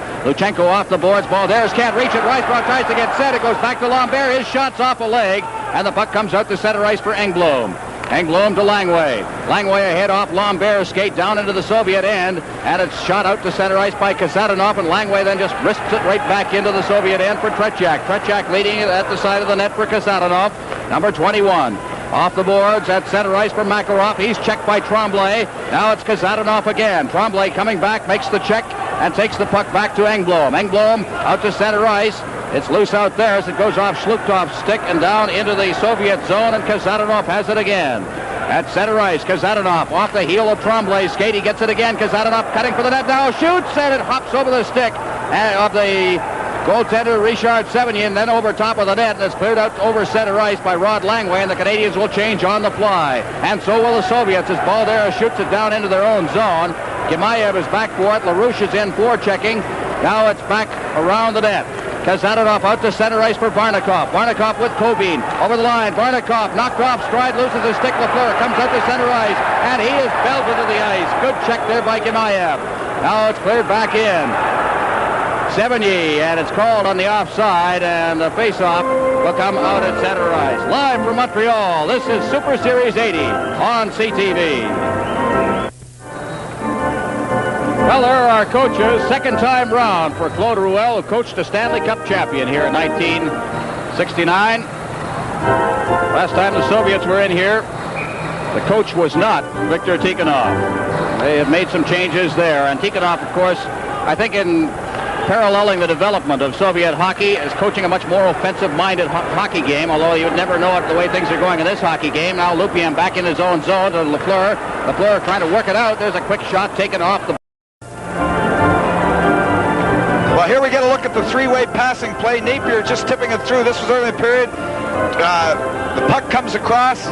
off the boards. Balderas can't reach it. Risebrough tries to get set. It goes back to Lambert. His shot's off a leg. and the puck comes out to center ice for Engblom. Engblom to Langway. Langway ahead off Lambert's skate down into the Soviet end, and it's shot out to center ice by Kasatonov, and Langway then just risks it right back into the Soviet end for Tretiak. Tretiak leading it at the side of the net for Kasatonov, number 21. Off the boards at center ice for Makarov. He's checked by Tremblay. Now it's Kasatonov again. Tremblay coming back, makes the check, and takes the puck back to Engblom. Engblom out to center ice. It's loose out there as it goes off Shluktov's stick and down into the Soviet zone, and Kasatonov has it again. At center ice, Kasatonov off the heel of Tremblay's skate. He gets it again. Kasatonov cutting for the net now. Shoots, and it hops over the stick of the goaltender Richard Sevigny, then over top of the net, and it's cleared out over center ice by Rod Langway, and the Canadians will change on the fly. And so will the Soviets as Balderas shoots it down into their own zone. Gemayev is back for it. LaRouche is in forechecking. Now it's back around the net. Kasatonov out to center ice for Barnikov. Barnikov with Kobin over the line. Barnikov knocked off stride, loses his stick. Lafleur comes out to center ice, and he is belted to the ice. Good check there by Gemayev. Now it's cleared back in. Sevigny, and it's called on the offside, and the faceoff will come out at center ice. Live from Montreal, this is Super Series 80 on CTV. Well, there are our coaches. Second time round for Claude Ruel, who coached a Stanley Cup champion here in 1969. Last time the Soviets were in here, the coach was not Viktor Tikhonov. They have made some changes there, and Tikhonov, of course, I think in paralleling the development of Soviet hockey is coaching a much more offensive-minded hockey game, although you would never know it the way things are going in this hockey game. Now Lupien back in his own zone to Lafleur. Lafleur trying to work it out. There's a quick shot taken off the... Well, here we get a look at the three-way passing play. Napier just tipping it through. This was early in the period. The puck comes across.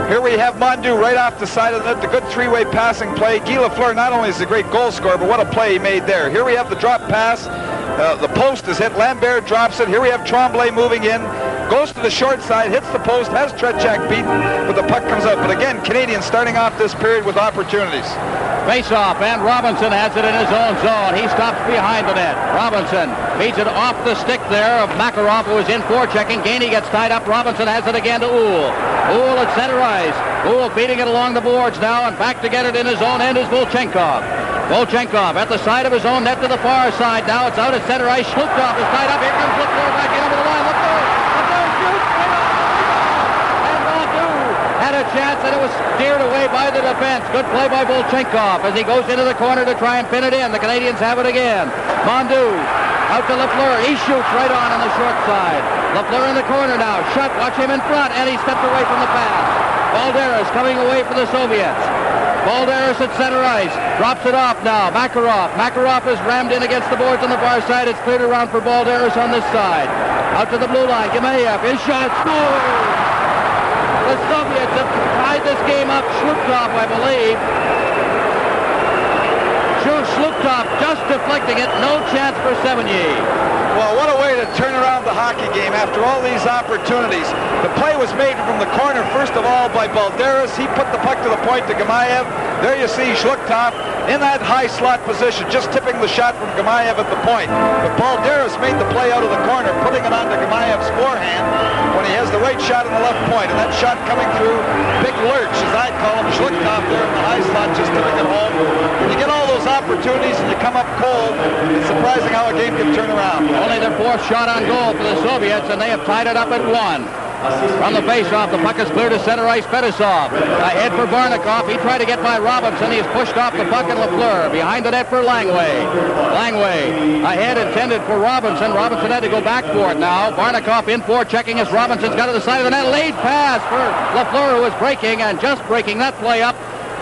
Here we have Mondu right off the side of the net. The good three-way passing play. Guy Lafleur not only is a great goal scorer, but what a play he made there. Here we have the drop pass. The post is hit. Lambert drops it. Here we have Tremblay moving in. Goes to the short side, hits the post, has Tretiak beaten, but the puck comes out. But again, Canadians starting off this period with opportunities. Face-off, and Robinson has it in his own zone. He stops behind the net. Robinson feeds it off the stick there of Makarov, who is in forechecking. Gainey gets tied up. Robinson has it again to Uhl. Uhl at center ice. Uhl beating it along the boards now, and back to get it in his own end is Volchenkov. Volchenkov at the side of his own net to the far side. Now it's out at center ice. Shlukov is tied up. Here comes Lafleur back in over the line. Lafleur shoots. And Mondu had a chance, and it was steered away by the defense. Good play by Volchenkov as he goes into the corner to try and pin it in. The Canadians have it again. Mondu out to Lafleur. He shoots right on the short side. Lafleur in the corner now. Shut. Watch him in front, and he stepped away from the pass. Balderas coming away for the Soviets. Balderas at center ice. Drops it off now. Makarov. Makarov is rammed in against the boards on the far side. It's cleared around for Balderas on this side. Out to the blue line. Gemayev. His shot. Score! The Soviets have tied this game up. Shlukov, I believe. Shlukov just deflecting it. No chance for Sevigny. Well, what a way to turn around the hockey game after all these opportunities. The play was made from the corner, first of all, by Balderas. He put the puck to the point to Gemayev. There you see Shlukov in that high slot position, just tipping the shot from Gemayev at the point. But Balderas made the play out of the corner, putting it onto Gemayev's forehand when he has the right shot in the left point. And that shot coming through, big lurch, as I call him, Shlukov there in the high slot, just tipping it home. When you get all those opportunities and you come up cold, it's surprising how a game can turn around. Only their fourth shot on goal for the Soviets, and they have tied it up at 1. From the face-off, the puck is clear to center ice. Fetisov ahead for Barnikov. He tried to get by Robinson. He is pushed off the puck, and Lafleur behind the net for Langway. Langway ahead, intended for Robinson. Robinson had to go back for it now. Barnikov in for checking as Robinson's got to the side of the net. Late pass for Lafleur, who was breaking, and just breaking that play up.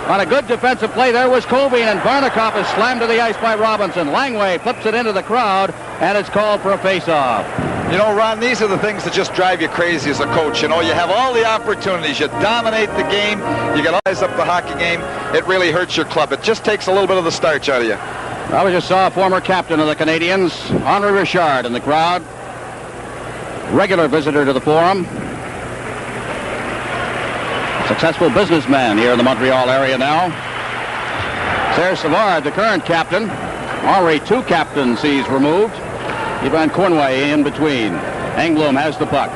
On a good defensive play, there was Kobin, and Barnikov is slammed to the ice by Robinson. Langway flips it into the crowd, and it's called for a face-off. You know, Ron, these are the things that just drive you crazy as a coach. You know, you have all the opportunities. You dominate the game. You get eyes up the hockey game. It really hurts your club. It just takes a little bit of the starch out of you. I just saw a former captain of the Canadiens, Henri Richard, in the crowd. Regular visitor to the Forum. Successful businessman here in the Montreal area now. Serge Savard, the current captain. Already 2 captaincies removed. Ivan Cornway in between. Engblom has the puck.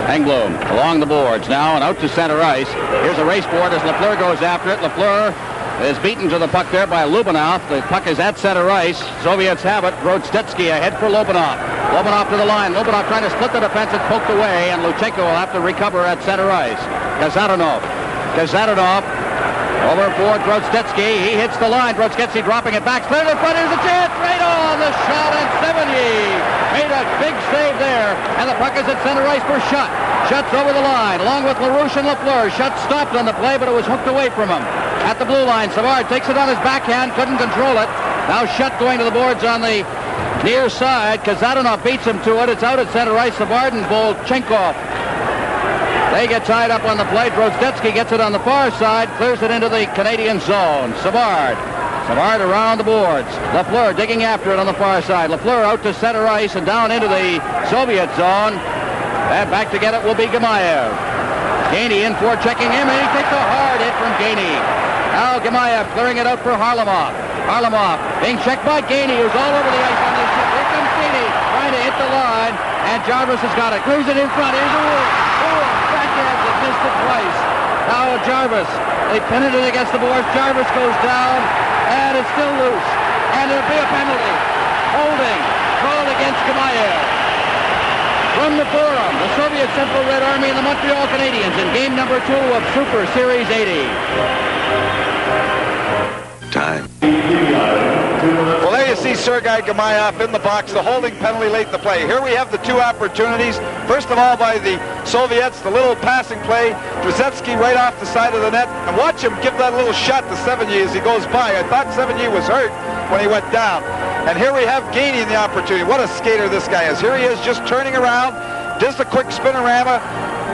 Engblom along the boards now and out to center ice. Here's a race board as Lafleur goes after it. Lafleur is beaten to the puck there by Lubinov. The puck is at center ice. Soviets have it. Grodzetsky ahead for Lubinov. Lubinov to the line. Lubinov trying to split the defense. It's poked away, and Luchenko will have to recover at center ice. Kazatonov over for Grodzetsky. He hits the line. Grodzetsky dropping it back. Cleared in front. Here's a chance. Right on the shot, and Sevigny made a big save there. And the puck is at center ice for Schutt. Schutt's over the line, along with LaRouche and Lafleur. Schutt stopped on the play, but it was hooked away from him. At the blue line, Savard takes it on his backhand. Couldn't control it. Now Schutt going to the boards on the near side. Kazatonov beats him to it. It's out at center ice. Savard and Volchenkov. They get tied up on the play. Grodzetsky gets it on the far side, clears it into the Canadian zone. Savard around the boards. Lafleur digging after it on the far side. Lafleur out to center ice and down into the Soviet zone. And back to get it will be Gamayev. Gainey in for checking him, and he takes a hard hit from Gainey. Now Gamayev clearing it out for Harlamov. Harlamov being checked by Gainey, who's all over the ice on this ship. Here comes Gainey trying to hit the line, and Jarvis has got it. Clears it in front. Here's a backhand that missed it twice. Now Jarvis, they pin it in against the boards. Jarvis goes down, and it's still loose. And it'll be a penalty. Holding called against Gamayev. From the Forum, the Soviet Central Red Army and the Montreal Canadiens in game number 2 of Super Series 80. Time. Well, there you see Sergei Gamayev in the box, the holding penalty late in the play. Here we have the two opportunities. First of all, by the Soviets, the little passing play. Grodzetsky right off the side of the net. And watch him give that little shot to Sevigny as he goes by. I thought Sevigny was hurt when he went down. And here we have Gainey in the opportunity. What a skater this guy is. Here he is just turning around, does the quick spinorama,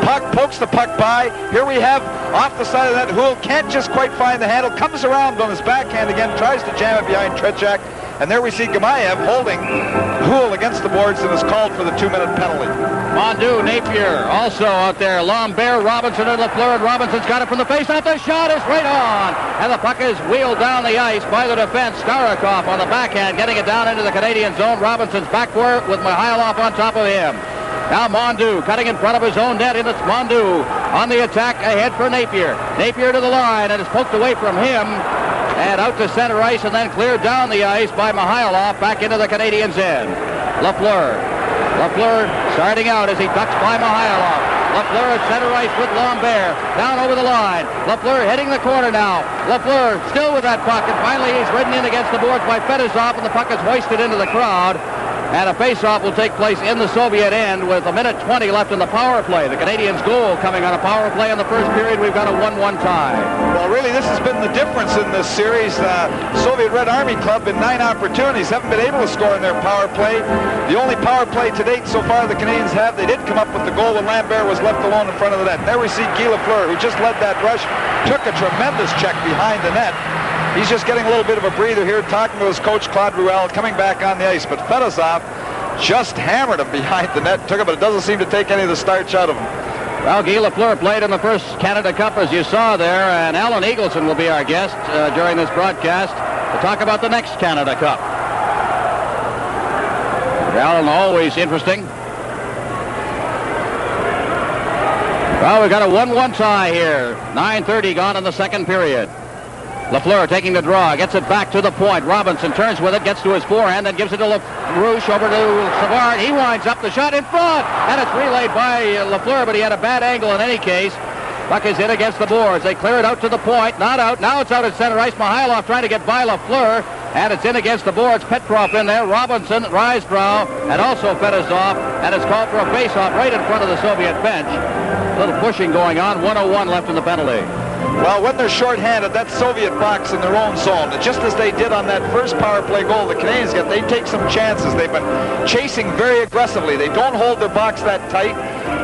puck, pokes the puck by. Here we have off the side of that Houle, can't just quite find the handle, comes around on his backhand again, tries to jam it behind Tretiak. And there we see Gamayev holding Houle against the boards and is called for the 2-minute penalty. Mondu, Napier also out there. Lambert, Robinson, and Lafleur. And Robinson's got it from the faceoff. The shot is right on. And the puck is wheeled down the ice by the defense. Starikov on the backhand, getting it down into the Canadian zone. Robinson's backward with Mihailov on top of him. Now Mondu cutting in front of his own net, and it's Mondu on the attack ahead for Napier. Napier to the line, and it's poked away from him. And out to center ice, and then cleared down the ice by Mihailov back into the Canadiens' end. Lafleur starting out as he ducks by Mihailov. Lafleur at center ice with Lambert. Down over the line. Lafleur hitting the corner now. Lafleur still with that puck, and finally he's ridden in against the boards by Fedosov, and the puck is hoisted into the crowd. And a face-off will take place in the Soviet end with 1:20 left in the power play. The Canadiens' goal coming on a power play in the first period. We've got a 1-1 tie. Well, really, this has been the difference in this series. Soviet Red Army Club in 9 opportunities haven't been able to score in their power play. The only power play to date so far the Canadiens have, they did come up with the goal when Lambert was left alone in front of the net. There we see Guy Lafleur, who just led that rush, took a tremendous check behind the net. He's just getting a little bit of a breather here, talking to his coach, Claude Ruel, coming back on the ice. But Fedosov just hammered him behind the net, took him, but it doesn't seem to take any of the starch out of him. Well, Guy Lafleur played in the first Canada Cup, as you saw there, and Alan Eagleson will be our guest during this broadcast to talk about the next Canada Cup. Alan, always interesting. Well, we've got a 1-1 tie here. 9:30 gone in the second period. Lafleur taking the draw, gets it back to the point. Robinson turns with it, gets to his forehand, then gives it to LaRouche over to Savard. He winds up the shot in front, and it's relayed by Lafleur, but he had a bad angle in any case. Puck is in against the boards. They clear it out to the point. Not out. Now it's out at center ice. Mihailov trying to get by Lafleur, and it's in against the boards. Petrov in there. Robinson, Risebrow, and also Fedosov, and it's called for a face-off right in front of the Soviet bench. A little pushing going on. 1:01 left in the penalty. Well, when they're shorthanded, that Soviet box in their own zone, just as they did on that first power play goal the Canadiens get, they take some chances. They've been chasing very aggressively. They don't hold their box that tight.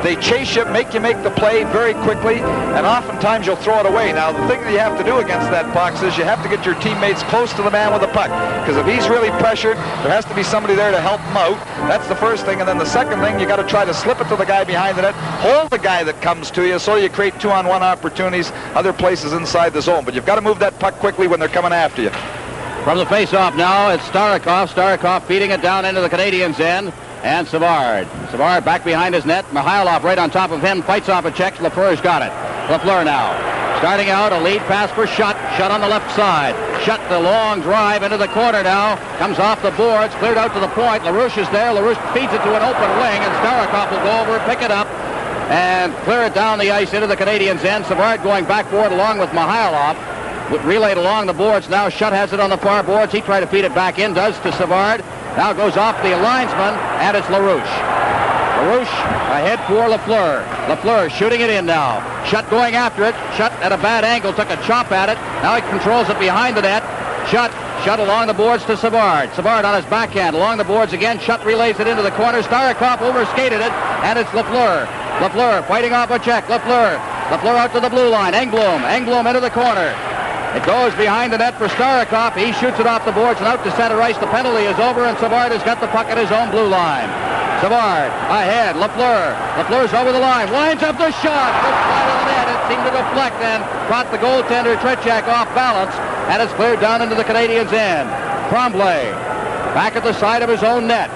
They chase you, make you make the play very quickly, and oftentimes you'll throw it away. Now, the thing that you have to do against that box is you have to get your teammates close to the man with the puck, because if he's really pressured, there has to be somebody there to help him out. That's the first thing, and then the second thing, you got to try to slip it to the guy behind the net, hold the guy that comes to you, so you create 2-on-1 opportunities other places inside the zone. But you've got to move that puck quickly when they're coming after you. From the face-off now, it's Starikov. Starikov feeding it down into the Canadiens' end. and Savard. Savard back behind his net. Mikhailov right on top of him. Fights off a check. Lafleur's got it. Lafleur now. Starting out, a lead pass for Schutt. Schutt on the left side. Schutt, the long drive into the corner now. Comes off the boards, cleared out to the point. LaRouche is there. LaRouche feeds it to an open wing, and Starikov will go over, pick it up, and clear it down the ice into the Canadiens' end. Savard going backboard along with Mikhailov. Relayed along the boards. Now Schutt has it on the far boards. He tried to feed it back in, does to Savard. Now goes off the linesman, and it's LaRouche. LaRouche ahead for Lafleur. Lafleur shooting it in now. Schutt going after it. Schutt at a bad angle, took a chop at it. Now he controls it behind the net. Schutt along the boards to Savard. Savard on his backhand along the boards again. Schutt relays it into the corner. Starikov overskated it, and it's Lafleur. Lafleur fighting off a check. Lafleur out to the blue line. Engblom into the corner. It goes behind the net for Starikov. He shoots it off the boards and out to center ice. The penalty is over, and Savard has got the puck at his own blue line. Savard ahead. Lafleur's over the line. Winds up the shot. Just wide of the net. It seemed to deflect and caught the goaltender Tretiak off balance, and it's cleared down into the Canadiens' end. Tremblay back at the side of his own net.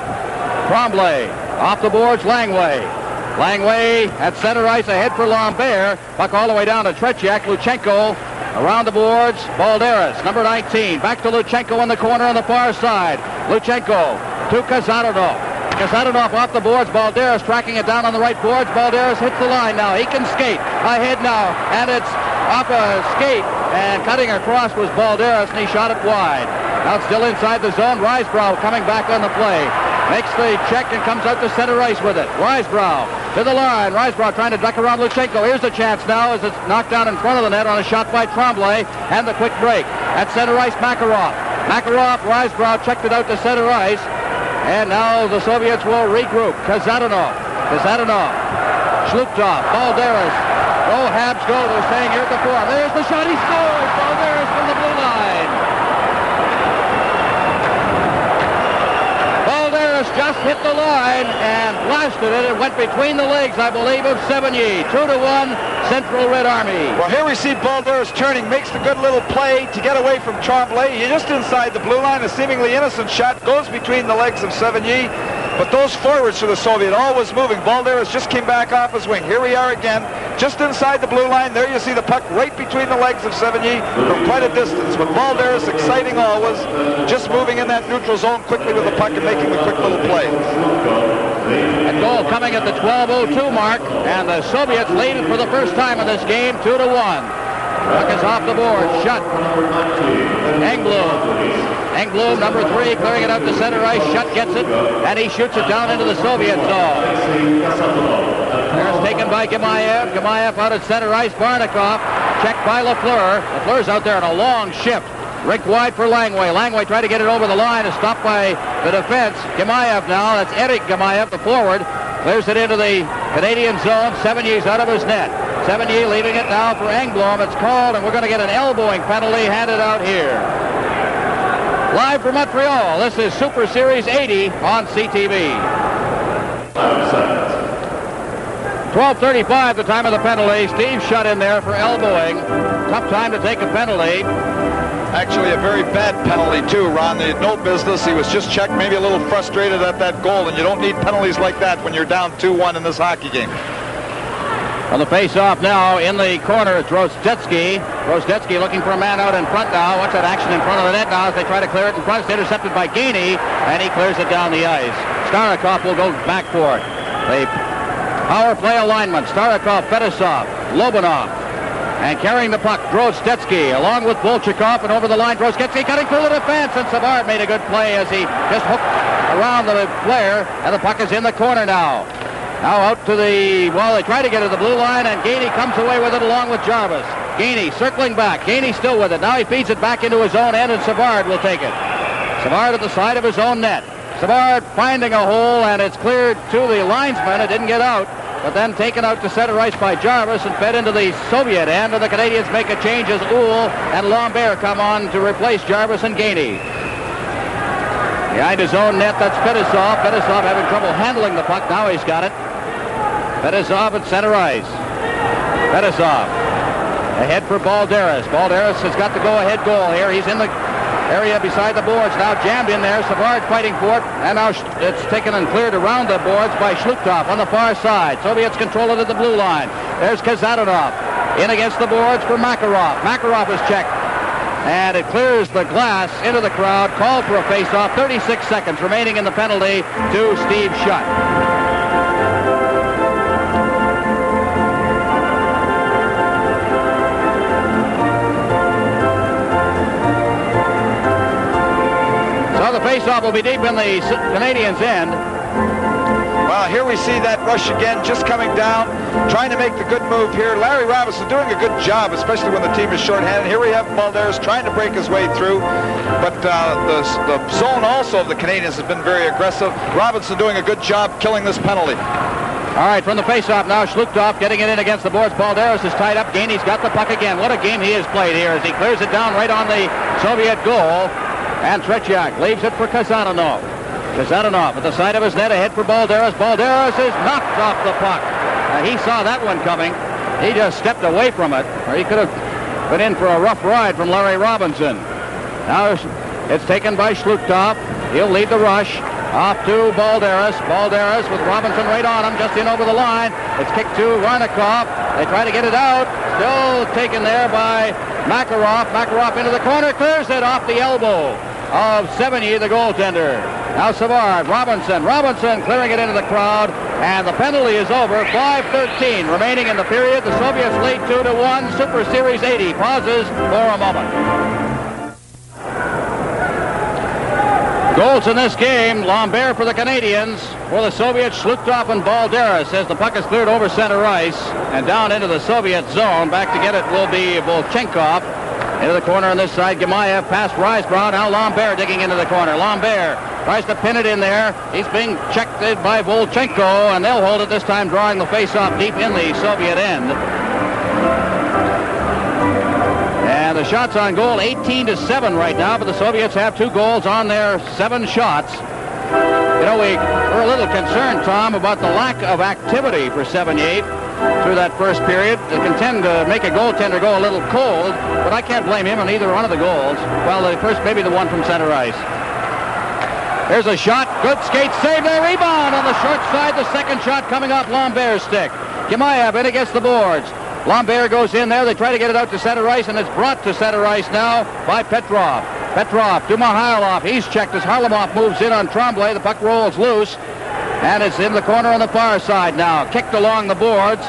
Tremblay off the boards. Langway at center ice ahead for Lambert. Puck all the way down to Tretiak. Luchenko around the boards. Balderas, number 19. Back to Luchenko in the corner on the far side. Luchenko to Kazatonov. Kazatonov off the boards. Balderas tracking it down on the right boards. Balderas hits the line now. He can skate. Ahead now. And it's off a skate. And cutting across was Balderas, and he shot it wide. Now it's still inside the zone. Risebrough coming back on the play. Makes the check and comes out to center ice with it. Risebrough to the line. Risebrough trying to duck around Luchenko. Here's the chance now as it's knocked down in front of the net on a shot by Tremblay. And the quick break. At center ice, Makarov. Risebrough checked it out to center ice. And now the Soviets will regroup. Kazatonov. Shluptov. Balderas. Go Habs go. They're saying here at the forum. There's the shot. He scores. Balderas from the blue line. Just hit the line and blasted it. It went between the legs, I believe, of Sevigny. 2-1, Central Red Army. Well, here we see Balderas turning, makes the good little play to get away from Tremblay. He's just inside the blue line. A seemingly innocent shot goes between the legs of Sevigny. But those forwards for the Soviet always moving. Balderas just came back off his wing. Here we are again, just inside the blue line. There you see the puck right between the legs of Sevigny from quite a distance. But Balderas, exciting always, just moving in that neutral zone quickly with the puck and making the quick little play. A goal coming at the 12:02 mark, and the Soviets lead it for the first time in this game, 2-1. Puck is off the board. Schutt. Engblom, number 3, clearing it out to center ice. Schutt gets it, and he shoots it down into the Soviet zone. There's taken by Gemayev. Gemayev out at center ice. Barnikov checked by Lafleur. Lafleur's out there in a long shift. Rick wide for Langway. Langway tried to get it over the line. Is stopped by the defense. Gemayev now. That's Eric Gemayev, the forward. Clears it into the Canadian zone. Sevigny's out of his net. Sevigny leaving it now for Engblom. It's called, and we're going to get an elbowing penalty handed out here. Live from Montreal, this is Super Series 80 on CTV. 12:35, the time of the penalty. Steve Schutt in there for elbowing. Tough time to take a penalty. Actually, a very bad penalty, too, Ron. They had no business. He was just checked, maybe a little frustrated at that goal, and you don't need penalties like that when you're down 2-1 in this hockey game. On the face-off now, in the corner, it's Rostetsky. Rostetsky looking for a man out in front now. Watch that action in front of the net now as they try to clear it in front. It's intercepted by Gainey, and he clears it down the ice. Starikov will go back for it. The power play alignment. Starikov, Fedosov, Lobanov. And carrying the puck, Rostetsky, along with Bolchikov, and over the line, Rostetsky cutting through the defense, and Savard made a good play as he just hooked around the player, and the puck is in the corner now. Now out to the, well, they try to get to the blue line, and Gainey comes away with it along with Jarvis. Gainey circling back. Gainey still with it. Now he feeds it back into his own end, and Savard will take it. Savard at the side of his own net. Savard finding a hole, and it's cleared to the linesman. It didn't get out, but then taken out to center ice by Jarvis and fed into the Soviet end, and the Canadians make a change as Uhl and Lambert come on to replace Jarvis and Gainey. Behind his own net, that's Fedosov. Fedosov having trouble handling the puck. Now he's got it. Fedosov at center ice. Fedosov ahead for Balderas. Balderas has got the go-ahead goal here. He's in the area beside the boards. Now jammed in there. Savard fighting for it. And now it's taken and cleared around the boards by Shlukov on the far side. Soviets control it at the blue line. There's Kazatonov in against the boards for Makarov. Makarov is checked. And it clears the glass into the crowd. Called for a face-off. 36 seconds remaining in the penalty to Steve Shutt. So the face-off will be deep in the Canadiens' end. Well, here we see that rush again, just coming down, trying to make the good move here. Larry Robinson doing a good job, especially when the team is shorthanded. Here we have Balderas trying to break his way through, but the zone also of the Canadiens has been very aggressive. Robinson doing a good job killing this penalty. All right, from the face-off now, Shlukov getting it in against the boards. Balderas is tied up. Gainey's got the puck again. What a game he has played here as he clears it down right on the Soviet goal. And Tretiak leaves it for Kazatonov. Kazatonov at the side of his net, ahead for Balderas. Balderas is knocked off the puck. He saw that one coming. He just stepped away from it, or he could have been in for a rough ride from Larry Robinson. Now it's taken by Shlukov. He'll lead the rush. Off to Balderas. Balderas with Robinson right on him, just in over the line. It's kicked to Varnikov. They try to get it out. Still taken there by Makarov. Makarov into the corner, clears it off the elbow of Sevigny, the goaltender. Now Savard, Robinson clearing it into the crowd, and the penalty is over. 5:13 remaining in the period. The Soviets lead 2-1. Super Series 80 pauses for a moment. Goals in this game: Lambert for the Canadiens. For the Soviets, Shlukov and Balderas as the puck is cleared over center ice and down into the Soviet zone. Back to get it will be Volchenkov. Into the corner on this side, Gemayev past Risebrough. Now Lambert digging into the corner. Lambert tries to pin it in there. He's being checked by Volchenko, and they'll hold it this time, drawing the face-off deep in the Soviet end. And the shots on goal, 18-7 right now, but the Soviets have 2 goals on their 7 shots. You know, we're a little concerned, Tom, about the lack of activity for 78 through that first period. They can tend to make a goaltender go a little cold, but I can't blame him on either one of the goals. Well, the first, maybe the one from center ice. There's a shot. Good skate save there. Rebound on the short side. The second shot coming off Lambert's stick. Gemayev in against the boards. Lambert goes in there. They try to get it out to center ice, and it's brought to center ice now by Petrov. Petrov to Mihailov. He's checked as Harlamov moves in on Tremblay. The puck rolls loose, and it's in the corner on the far side now. Kicked along the boards.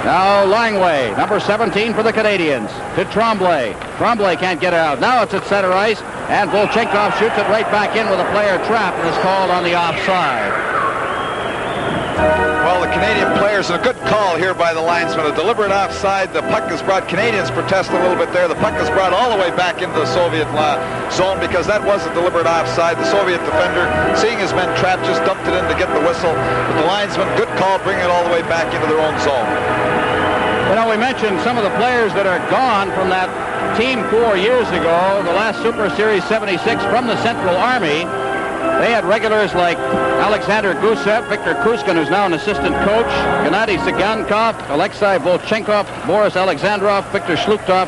Now Langway, number 17 for the Canadiens, to Tremblay. Tremblay can't get it out. Now it's at center ice, and Volchenkov shoots it right back in with a player trap and is called on the offside. Well, the Canadian players, a good call here by the linesman. A deliberate offside. The puck is brought, Canadians protest a little bit there. The puck is brought all the way back into the Soviet zone because that was a deliberate offside. The Soviet defender, seeing his men trapped, just dumped it in to get the whistle. But the linesman, good call, bringing it all the way back into their own zone. You know, we mentioned some of the players that are gone from that team 4 years ago, the last Super Series 76 from the Central Army. They had regulars like Alexander Gusev, Victor Kuskin, who's now an assistant coach, Gennady Sigankov, Alexei Volchenkov, Boris Alexandrov, Victor Shlukov.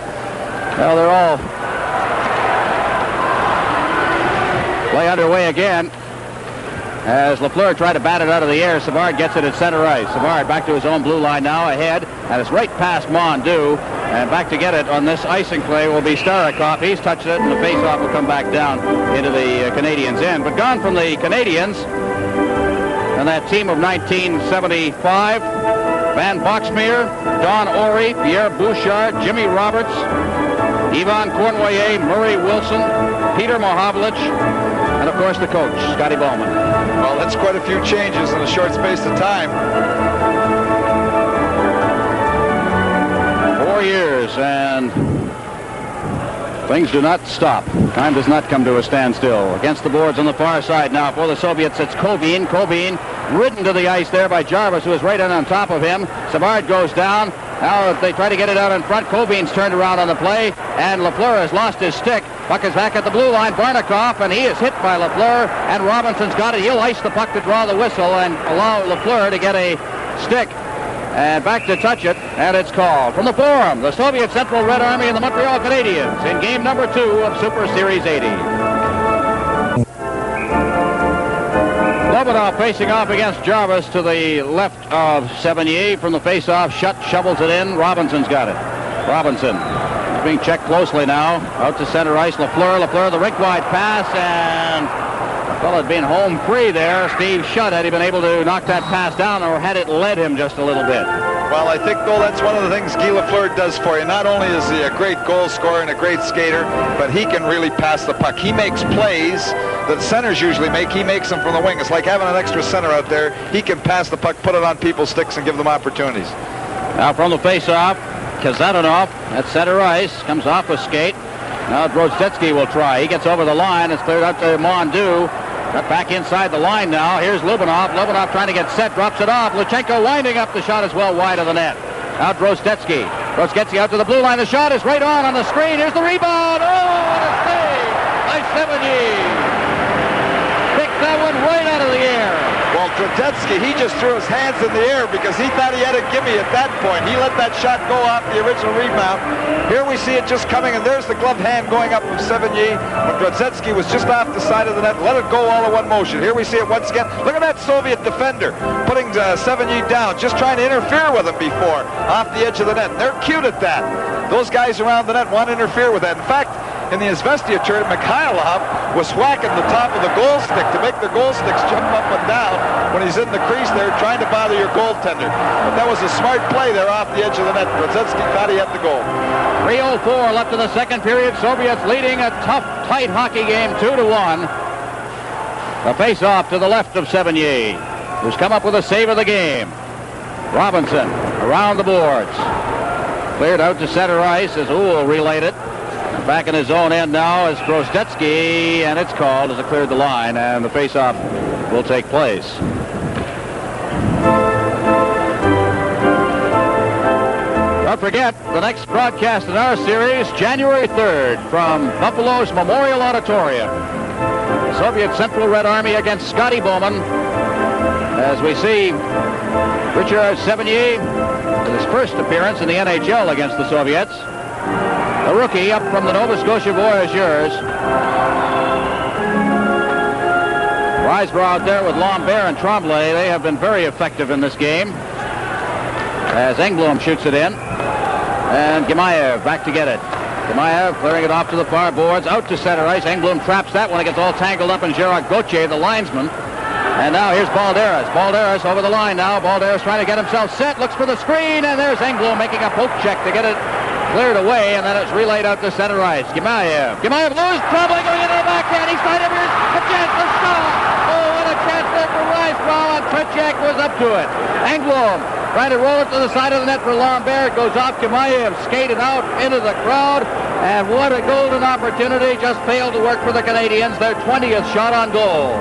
Well, they're all play underway again. As Lafleur tried to bat it out of the air, Savard gets it at center ice. Savard back to his own blue line now, ahead, and it's right past Mondu. And back to get it on this icing play will be Starikov. He's touched it, and the faceoff will come back down into the Canadiens' end. But gone from the Canadiens, and that team of 1975, Van Boxmeer, Don Orey, Pierre Bouchard, Jimmy Roberts, Ivan Cournoyer, Murray Wilson, Peter Mohavlich, and of course the coach, Scotty Bowman. Well, that's quite a few changes in a short space of time. 4 years, and things do not stop. Time does not come to a standstill. Against the boards on the far side now for the Soviets, it's Kovin. Kovin ridden to the ice there by Jarvis, who is right on top of him. Savard goes down. Now they try to get it out in front. Kovin's turned around on the play, and Lafleur has lost his stick. Puck is back at the blue line. Varnikov, and he is hit by Lafleur, and Robinson's got it. He'll ice the puck to draw the whistle and allow Lafleur to get a stick. And back to touch it, and it's called. From the Forum, the Soviet Central Red Army and the Montreal Canadiens in game number 2 of Super Series 80. Lobanov facing off against Jarvis to the left of Sevigny. From the face-off, Shutt shovels it in. Robinson's got it. Robinson is being checked closely now. Out to center ice, Lafleur, the rink-wide pass, and the fellow had been home free there. Steve Shutt, had he been able to knock that pass down, or had it led him just a little bit? Well, I think, though, that's one of the things Guy Lafleur does for you. Not only is he a great goal scorer and a great skater, but he can really pass the puck. He makes plays that centers usually make. He makes them from the wing. It's like having an extra center out there. He can pass the puck, put it on people's sticks, and give them opportunities. Now from the face-off, Kazatonov at center ice, comes off a skate. Now Drozdetsky will try. He gets over the line. It's cleared out to Mondu. Got back inside the line now. Here's Lubinov. Lubinov trying to get set, drops it off. Luchenko winding up the shot as well, wide of the net. Now Drozdetsky. Drozdetsky out to the blue line. The shot is right on the screen. Here's the rebound. Oh, what a save by Sevigny. Picked that one right out of the air. Well, Drozdetsky, he just threw his hands in the air because he thought he had a gimme at that point. He let that shot go off the original rebound. Here we see it just coming, and there's the gloved hand going up from Sevigny. When Drozdetsky was just off the side of the net, let it go all in one motion. Here we see it once again. Look at that Soviet defender putting Sevigny down, just trying to interfere with him before, off the edge of the net. And they're cute at that. Those guys around the net want to interfere with that. In fact, in the Izvestia tournament, Mikhailov was whacking the top of the goal stick to make the goal sticks jump up and down when he's in the crease there trying to bother your goaltender. But that was a smart play there off the edge of the net. Drozdetsky thought he had the goal. 3:04 left in the second period. Soviets leading a tough, tight hockey game 2-1. The face-off to the left of Sevigny, who's come up with a save of the game. Robinson around the boards. Cleared out to center ice as Uhl relayed it. Back in his own end now is Drozdetsky, and it's called as it cleared the line, and the face-off will take place. Don't forget, the next broadcast in our series, January 3rd, from Buffalo's Memorial Auditorium. The Soviet Central Red Army against Scotty Bowman, as we see Richard Sevigny in his first appearance in the NHL against the Soviets. A rookie up from the Nova Scotia Voyageurs. Riseborough out there with Lambert and Tremblay. They have been very effective in this game. As Engblom shoots it in. And Gemayev back to get it. Gemayev clearing it off to the far boards. Out to center ice. Engblom traps that one. It gets all tangled up in Gerard Gauthier, the linesman. And now here's Balderas. Balderas over the line now. Balderas trying to get himself set. Looks for the screen. And there's Engblom making a poke check to get it cleared away, and then it's relayed out to center ice. Gemayev loose, Tremblay going into the backhand. He's trying to miss a chance to score. Oh, what a chance there for Riseborough, and Tretiak was up to it. Engblom trying to roll it to the side of the net for Lambert. It goes off. Gemayev skated out into the crowd, and what a golden opportunity. Just failed to work for the Canadiens. Their 20th shot on goal.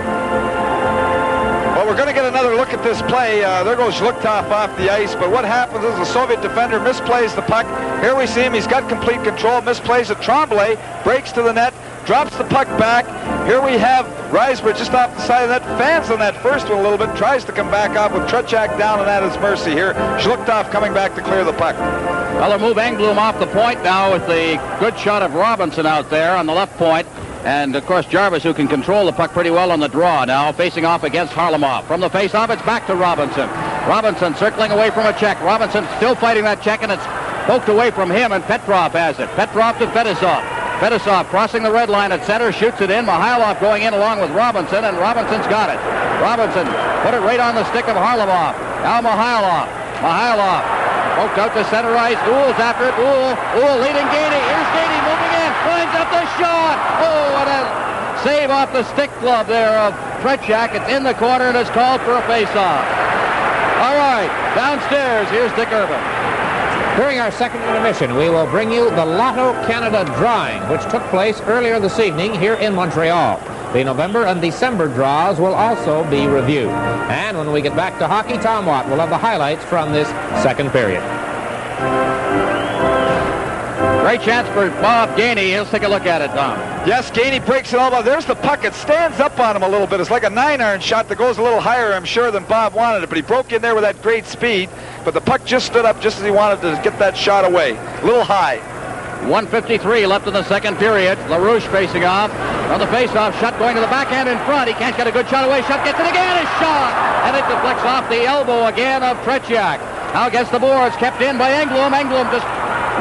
Well, we're going to get another look at this play. There goes Zhluktov off the ice, but what happens is the Soviet defender misplays the puck. Here we see him. He's got complete control. Misplays it. Tremblay breaks to the net, drops the puck back. Here we have Riseborough just off the side of the net, fans on that first one a little bit, tries to come back off with Tretiak down and at his mercy here. Zhluktov coming back to clear the puck. Well, they'll move Engblom off the point now with the good shot of Robinson out there on the left point. And, of course, Jarvis, who can control the puck pretty well on the draw now, facing off against Harlamov. From the face-off, it's back to Robinson. Robinson circling away from a check. Robinson still fighting that check, and it's poked away from him, and Petrov has it. Petrov to Fedosov. Fedosov crossing the red line at center, shoots it in. Mihailov going in along with Robinson, and Robinson's got it. Robinson put it right on the stick of Harlamov. Now Mihailov. Mihailov poked out to center ice. Uhl's after it. Uhl leading Gainey. Here's Gainey moving in. Finds up the shot. Oh, what a save off the stick glove there of Tretiak. It's in the corner, and it's called for a face-off. All right, downstairs, here's Dick Irvin. During our second intermission, we will bring you the Lotto Canada drawing, which took place earlier this evening here in Montreal. The November and December draws will also be reviewed. And when we get back to hockey, Tom Watt will have the highlights from this second period. Great chance for Bob Gainey. Let's take a look at it, Tom. Yes, Gainey breaks it all, but there's the puck. It stands up on him a little bit. It's like a 9-iron shot that goes a little higher, I'm sure, than Bob wanted it. But he broke in there with that great speed. But the puck just stood up just as he wanted to get that shot away. A little high. 1:53 left in the second period. LaRouche facing off. On the face-off, shot going to the backhand in front. He can't get a good shot away. Shot gets it again. His shot! And it deflects off the elbow again of Tretiak. Now gets the boards. Kept in by Engblom. Engblom just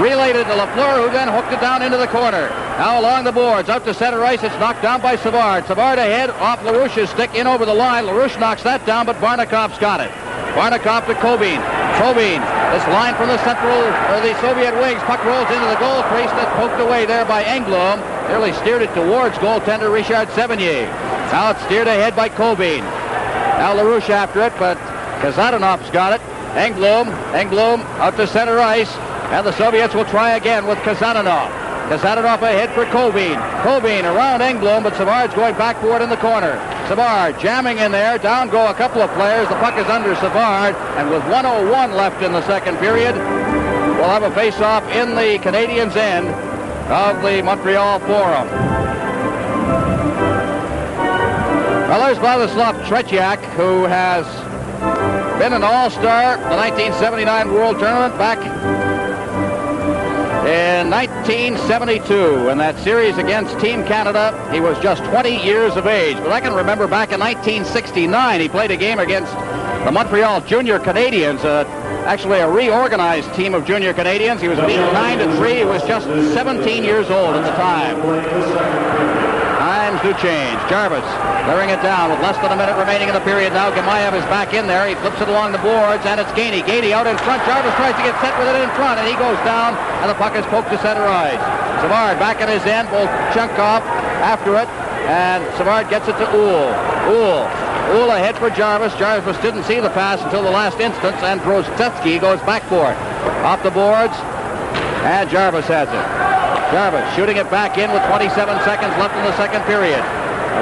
relayed it to Lafleur, who then hooked it down into the corner. Now along the boards, out to center ice. It's knocked down by Savard. Savard ahead, off LaRouche's stick, in over the line. LaRouche knocks that down, but Barnikov's got it. Barnikov to Kobin. Kobin, this line from the Soviet wings. Puck rolls into the goal crease. That's poked away there by Engblom. Nearly steered it towards goaltender Richard Sevigny. Now it's steered ahead by Kobin. Now LaRouche after it, but Kazananov's got it. Engblom out to center ice. And the Soviets will try again with Kazanov. Kazanov ahead for Kobin. Kobin around Engblom, but Savard's going back for it in the corner. Savard jamming in there. Down go a couple of players. The puck is under Savard. And with 1:01 left in the second period, we'll have a face-off in the Canadiens' end of the Montreal Forum. Well, there's Vladislav Tretiak, who has been an all-star the 1979 World Tournament back in 1972. In that series against Team Canada, he was just 20 years of age. But I can remember back in 1969, he played a game against the Montreal Junior Canadiens, actually a reorganized team of Junior Canadiens. He was beat 9-3. He was just 17 years old at the time. Times do change. Jarvis clearing it down with less than a minute remaining in the period. Now Gemayev is back in there. He flips it along the boards, and it's Gainey. Gainey out in front. Jarvis tries to get set with it in front, and he goes down, and the puck is poked to center ice. Savard back at his end. Volchenkov after it, and Savard gets it to Uhl ahead for Jarvis. Jarvis didn't see the pass until the last instance, and Brozetsky goes back for it. Off the boards, and Jarvis has it. Jarvis shooting it back in with 27 seconds left in the second period.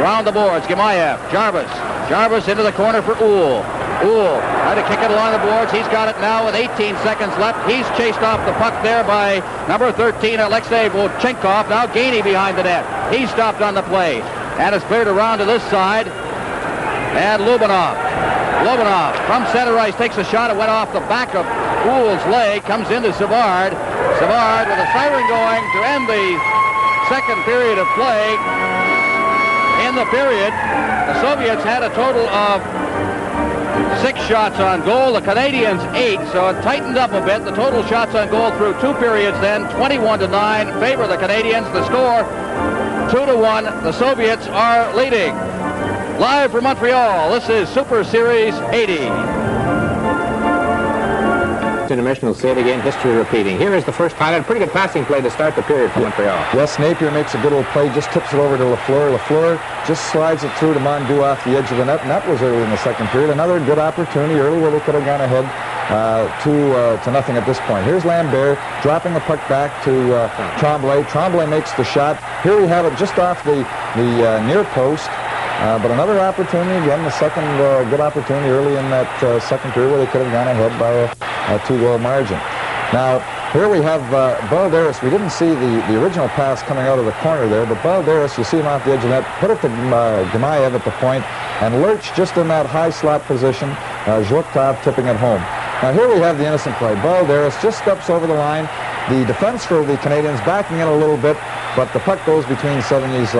Around the boards, Gemayev. Jarvis into the corner for Uhl. Trying to kick it along the boards. He's got it now with 18 seconds left. He's chased off the puck there by number 13, Alexei Volchenkov. Now Gainey behind the net. He stopped on the play. And it's cleared around to this side. And Lubinov from center ice takes a shot. It went off the back of Uhl's leg. Comes into Savard. Savard with a siren going to end the second period of play. In the period, the Soviets had a total of 6 shots on goal. The Canadiens 8, so it tightened up a bit. The total shots on goal through 2 periods then, 21-9, favor the Canadiens. The score, 2-1. The Soviets are leading. Live from Montreal, this is Super Series 80. Intermission will say it again, history repeating. Here is the first highlight. Pretty good passing play to start the period for Montreal. Yes, Napier makes a good little play, just tips it over to Lafleur. Lafleur just slides it through to Mondeau off the edge of the net, and that was early in the second period. Another good opportunity early where they could have gone ahead to nothing at this point. Here's Lambert dropping the puck back to Tremblay. Tremblay makes the shot. Here we have it just off the near post. But another opportunity, again, the second good opportunity early in that second period where they could have gone ahead by a 2-goal margin. Now, here we have Balderas. We didn't see the original pass coming out of the corner there, but Balderas, you see him off the edge of that, put it to Gemayev at the point, and Lurch just in that high slot position, Zhukov tipping it home. Now, here we have the innocent play. Balderas just steps over the line. The defense for the Canadiens backing in a little bit, but the puck goes between Sevigny's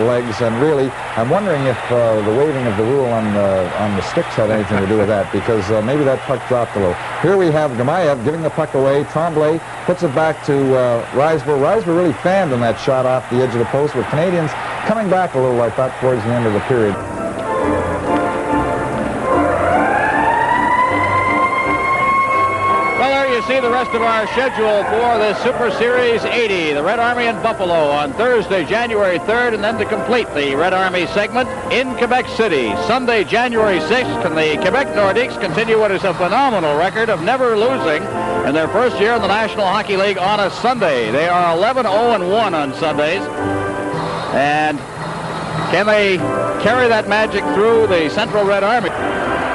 legs, and really, I'm wondering if the waving of the rule on the sticks had anything to do with that, because maybe that puck dropped a little. Here we have Gemayev giving the puck away. Tremblay puts it back to Reisberg. Reisberg really fanned on that shot off the edge of the post, with Canadiens coming back a little, I thought, towards the end of the period. You see the rest of our schedule for this Super Series 80. The Red Army in Buffalo on Thursday, January 3rd, and then to complete the Red Army segment in Quebec City. Sunday, January 6th, and the Quebec Nordiques continue what is a phenomenal record of never losing in their first year in the National Hockey League on a Sunday. They are 11-0-1 on Sundays. And can they carry that magic through the Central Red Army?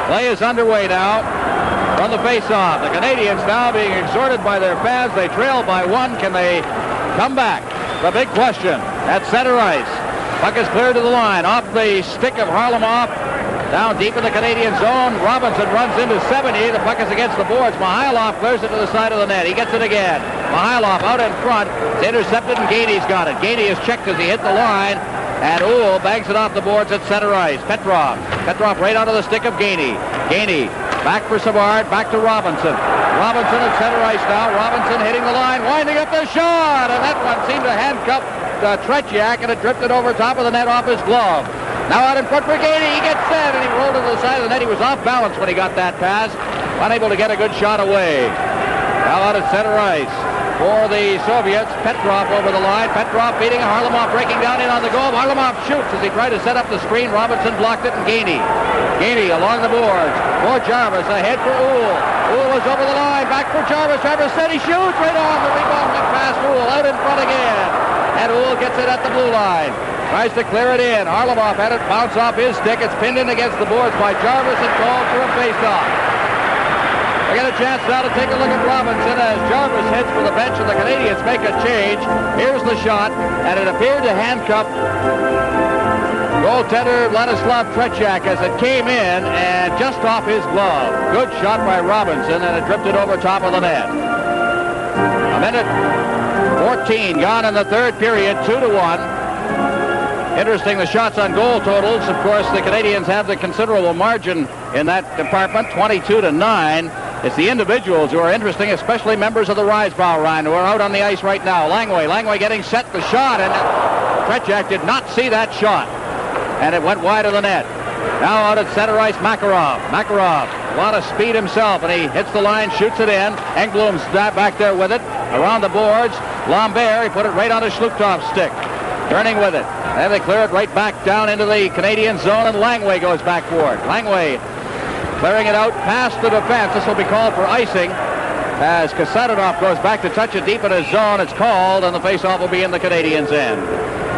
Play is underway now. On the face-off, the Canadiens now being exhorted by their fans. They trail by 1. Can they come back? The big question. at center ice. Puck is cleared to the line. Off the stick of Harlamoff. Down deep in the Canadian zone. Robinson runs into 70. The puck is against the boards. Mihailov clears it to the side of the net. He gets it again. Mihailov out in front. It's intercepted, and Gainey's got it. Gainey is checked as he hit the line. And Uhl bangs it off the boards at center ice. Petrov right onto the stick of Gainey. Gainey back for Savard. Back to Robinson. Robinson at center ice now. Robinson hitting the line. Winding up the shot. And that one seemed to handcuff Tretiak, and it drifted over top of the net off his glove. Now out in front for Gainey. He gets set, and he rolled to the side of the net. He was off balance when he got that pass. Unable to get a good shot away. Now out at center ice for the Soviets. Petrov over the line. Petrov beating Harlamoff, breaking down in on the goal. Harlamoff shoots as he tried to set up the screen. Robinson blocked it, and Gainey along the boards. For Jarvis, ahead for Uhl. Uhl is over the line. Back for Jarvis. Jarvis said he shoots right on. The rebound went past Uhl. Out in front again. And Uhl gets it at the blue line. Tries to clear it in. Harlamoff had it bounce off his stick. It's pinned in against the boards by Jarvis and called for a face-off. We get a chance now to take a look at Robinson as Jarvis heads for the bench and the Canadiens make a change. Here's the shot, and it appeared to handcuff goaltender Vladislav Tretiak as it came in and just off his glove. Good shot by Robinson, and it drifted over top of the net. A minute 14 gone in the third period, 2-1. Interesting, the shots on goal totals. Of course, the Canadiens have the considerable margin in that department, 22-9. It's the individuals who are interesting, especially members of the Risebrow line who are out on the ice right now. Langway getting set the shot, and Tretiak did not see that shot, and it went wide of the net. Now out at center ice, Makarov, a lot of speed himself, and he hits the line, shoots it in. Engblom's back there with it, around the boards. Lambert, he put it right on his Schluchtov's stick, turning with it. And they clear it right back down into the Canadian zone, and Langway goes back for it. Langway clearing it out past the defense. This will be called for icing as Kasatonov goes back to touch it deep in his zone. It's called, and the faceoff will be in the Canadiens' end.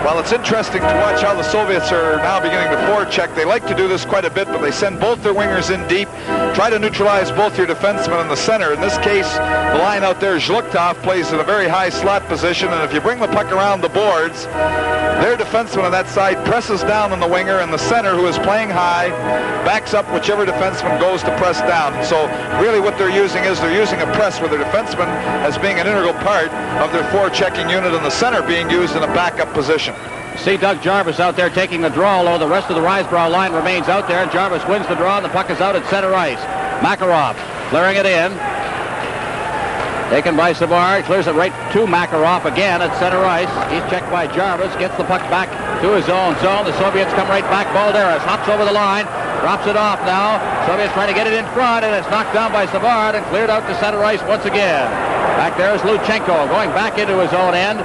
Well, it's interesting to watch how the Soviets are now beginning to forecheck. They like to do this quite a bit, but they send both their wingers in deep, try to neutralize both your defensemen in the center. In this case, the line out there, Zhluktov, plays in a very high slot position, and if you bring the puck around the boards, their defenseman on that side presses down on the winger, and the center, who is playing high, backs up whichever defenseman goes to press down. So really what they're using a press with their defenseman as being an integral part of their forechecking unit, and the center being used in a backup position. See Doug Jarvis out there taking the draw, although the rest of the Risebrow line remains out there. Jarvis wins the draw, and the puck is out at center ice. Makarov clearing it in. Taken by Savard, clears it right to Makarov again at center ice. He's checked by Jarvis, gets the puck back to his own zone. The Soviets come right back. Balderas hops over the line, drops it off now. Soviets trying to get it in front, and it's knocked down by Savard and cleared out to center ice once again. Back there is Luchenko going back into his own end.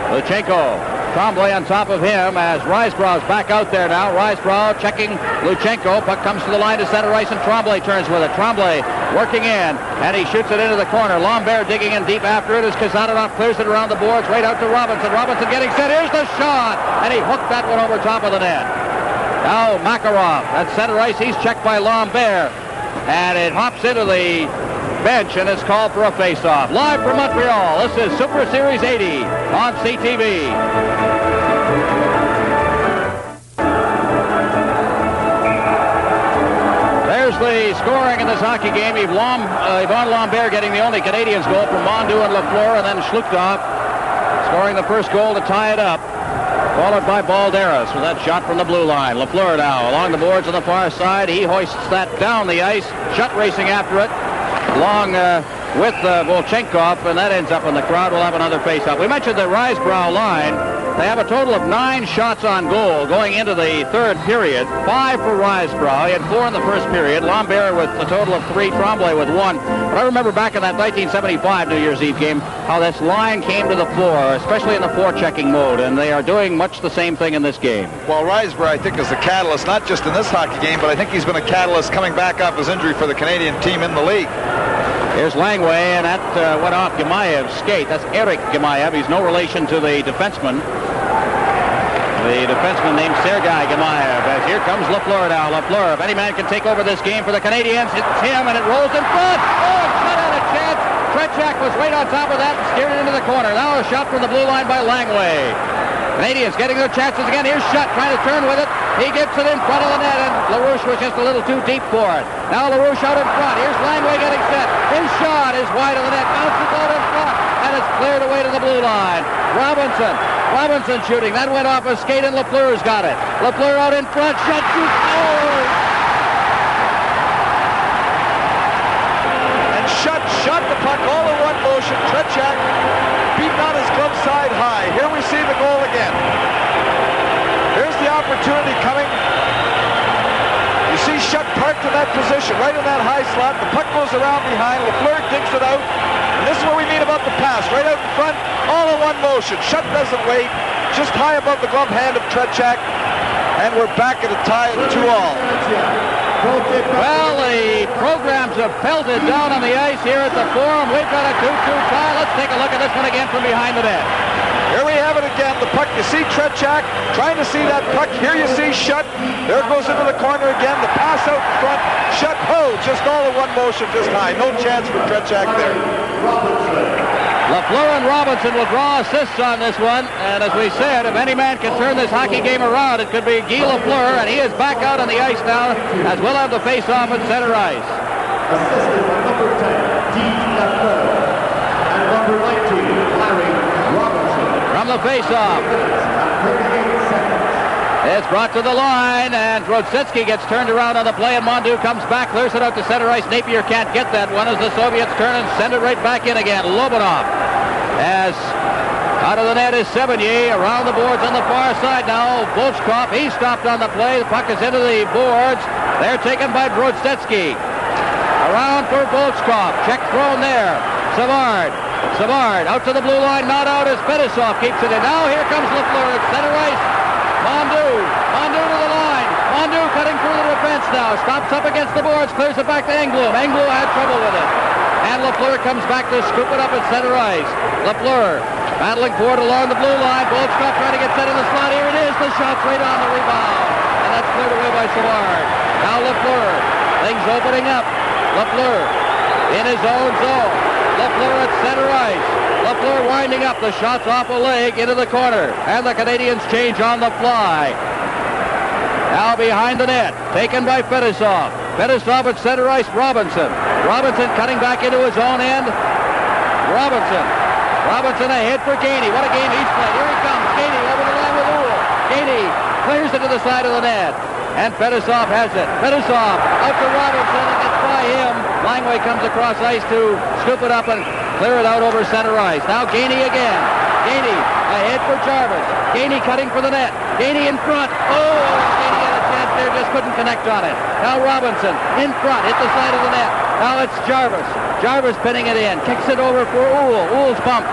Luchenko. Tremblay on top of him as Risebrough's back out there now. Risebrough checking Luchenko. Puck comes to the line to center ice, and Tremblay turns with it. Tremblay working in, and he shoots it into the corner. Lambert digging in deep after it as Kasatonov clears it around the boards right out to Robinson. Robinson getting set. Here's the shot, and he hooked that one over top of the net. Now Makarov at center ice. He's checked by Lambert, and it hops into the bench, and it's called for a face-off. Live from Montreal, this is Super Series 80 on CTV. There's the scoring in this hockey game. Yvon Lambert getting the only Canadiens goal from Mondu and Lafleur, and then Schluchtov scoring the first goal to tie it up, followed by Balderas with that shot from the blue line. Lafleur now along the boards on the far side. He hoists that down the ice, shot racing after it, along with Volchenkov, and that ends up in the crowd. We'll have another face-off. We mentioned the Risebrow line. They have a total of 9 shots on goal going into the third period. 5 for Risebrow. He had 4 in the first period. Lambert with a total of 3. Tremblay with 1. But I remember back in that 1975 New Year's Eve game how this line came to the floor, especially in the forechecking mode, and they are doing much the same thing in this game. Well, Risebrough, I think, is the catalyst, not just in this hockey game, but I think he's been a catalyst coming back off his injury for the Canadian team in the league. Here's Langway, and that went off Gemaev's skate. That's Eric Gemaev. He's no relation to the defenseman. The defenseman named Sergei Gemaev. As here comes Lafleur now. Lafleur, if any man can take over this game for the Canadiens, it's him, and it rolls in front. Oh, shot out a chance. Tretiak was right on top of that and steered it into the corner. Now a shot from the blue line by Langway. Canadians getting their chances again. Here's Shutt trying to turn with it. He gets it in front of the net, and LaRouche was just a little too deep for it. Now LaRouche out in front. Here's Langway getting set. His shot is wide of the net. Bounces out in front, and it's cleared away to the blue line. Robinson shooting. That went off a skate, and Lafleur's got it. Lafleur out in front. Shutt shoots. Scores! And Shutt shot the puck all in one motion. Tretiak beaten on his glove side high. Here we see the goal again. Here's the opportunity coming. You see Shutt parked in that position, right in that high slot. The puck goes around behind. Lafleur digs it out. And this is what we mean about the pass. Right out in front, all in one motion. Shutt doesn't wait. Just high above the glove hand of Tretiak. And we're back at a tie at 2-all. Well, the programs have pelted down on the ice here at the Forum. We've got a 2-2 tie. Let's take a look at this one again from behind the net. Here we have it again. The puck, you see Tretiak trying to see that puck. Here you see Shutt. There it goes into the corner again. The pass out in front. Shutt, just all in one motion, just high. No chance for Tretiak there. Lafleur and Robinson will draw assists on this one. And as we said, if any man can turn this hockey game around, it could be Guy Lafleur. And he is back out on the ice now, as we'll have the face-off at center ice. Assisted by number 10, Guy Lafleur, and number 19, Larry Robinson. From the face-off. It's brought to the line, and Grodzetsky gets turned around on the play, and Mondu comes back, clears it out to center ice. Napier can't get that one as the Soviets turn and send it right back in again. Lobanov, as out of the net is Sevigny, around the boards on the far side now. Volchkov, he stopped on the play. The puck is into the boards. They're taken by Grodzetsky. Around for Volchkov. Check thrown there. Savard out to the blue line, not out as Fetisov keeps it in. Now here comes Lafleur at center ice. Mondu to the line. Mondu cutting through the defense now. Stops up against the boards, clears it back to Engblom. Engblom had trouble with it. And Lafleur comes back to scoop it up at center ice. Lafleur battling for it along the blue line. Volchkov trying to get set in the slot. Here it is. The shot's right on the rebound. And that's cleared away by Savard. Now Lafleur. Things opening up. Lafleur in his own zone. Lafleur at center ice. Lafleur winding up. The shot's off a leg into the corner. And the Canadians change on the fly. Now behind the net. Taken by Fetisov. Fetisov at center ice. Robinson cutting back into his own end. Robinson ahead for Gainey. What a game he's played. Here he comes. Gainey over the line with Uhl. Gainey clears it to the side of the net. And Fetisov has it. Fetisov out to Robinson. It gets by him. Langway comes across ice to scoop it up and clear it out over center ice. Now Gainey again. Gainey ahead for Jarvis. Gainey cutting for the net. Gainey in front. Oh, Gainey had a chance there, just couldn't connect on it. Now Robinson in front, hit the side of the net. Now it's Jarvis. Jarvis pinning it in. Kicks it over for Uhl. Uhl's bumped.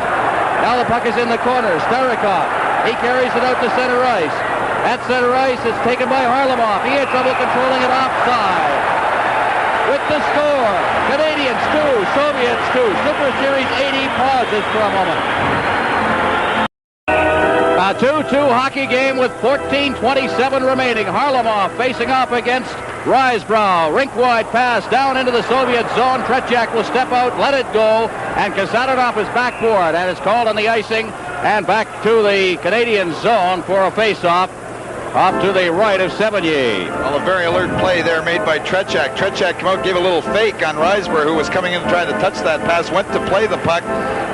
Now the puck is in the corner. Starikov. He carries it out to center ice. At center ice, it's taken by Harlamov. He had trouble controlling it offside. With the score, Canadians 2, Soviets 2. Super Series 80 pauses for a moment. A 2-2 hockey game with 14:27 remaining. Harlamov facing off against Risebrow. Rink-wide pass down into the Soviet zone. Tretiak will step out, let it go, and Kasatonov is back for it, and is called on the icing, and back to the Canadian zone for a face-off. Off to the right of Sevigny. Well, a very alert play there made by Tretiak. Tretiak came out, gave a little fake on Risebrough, who was coming in to try to touch that pass, went to play the puck,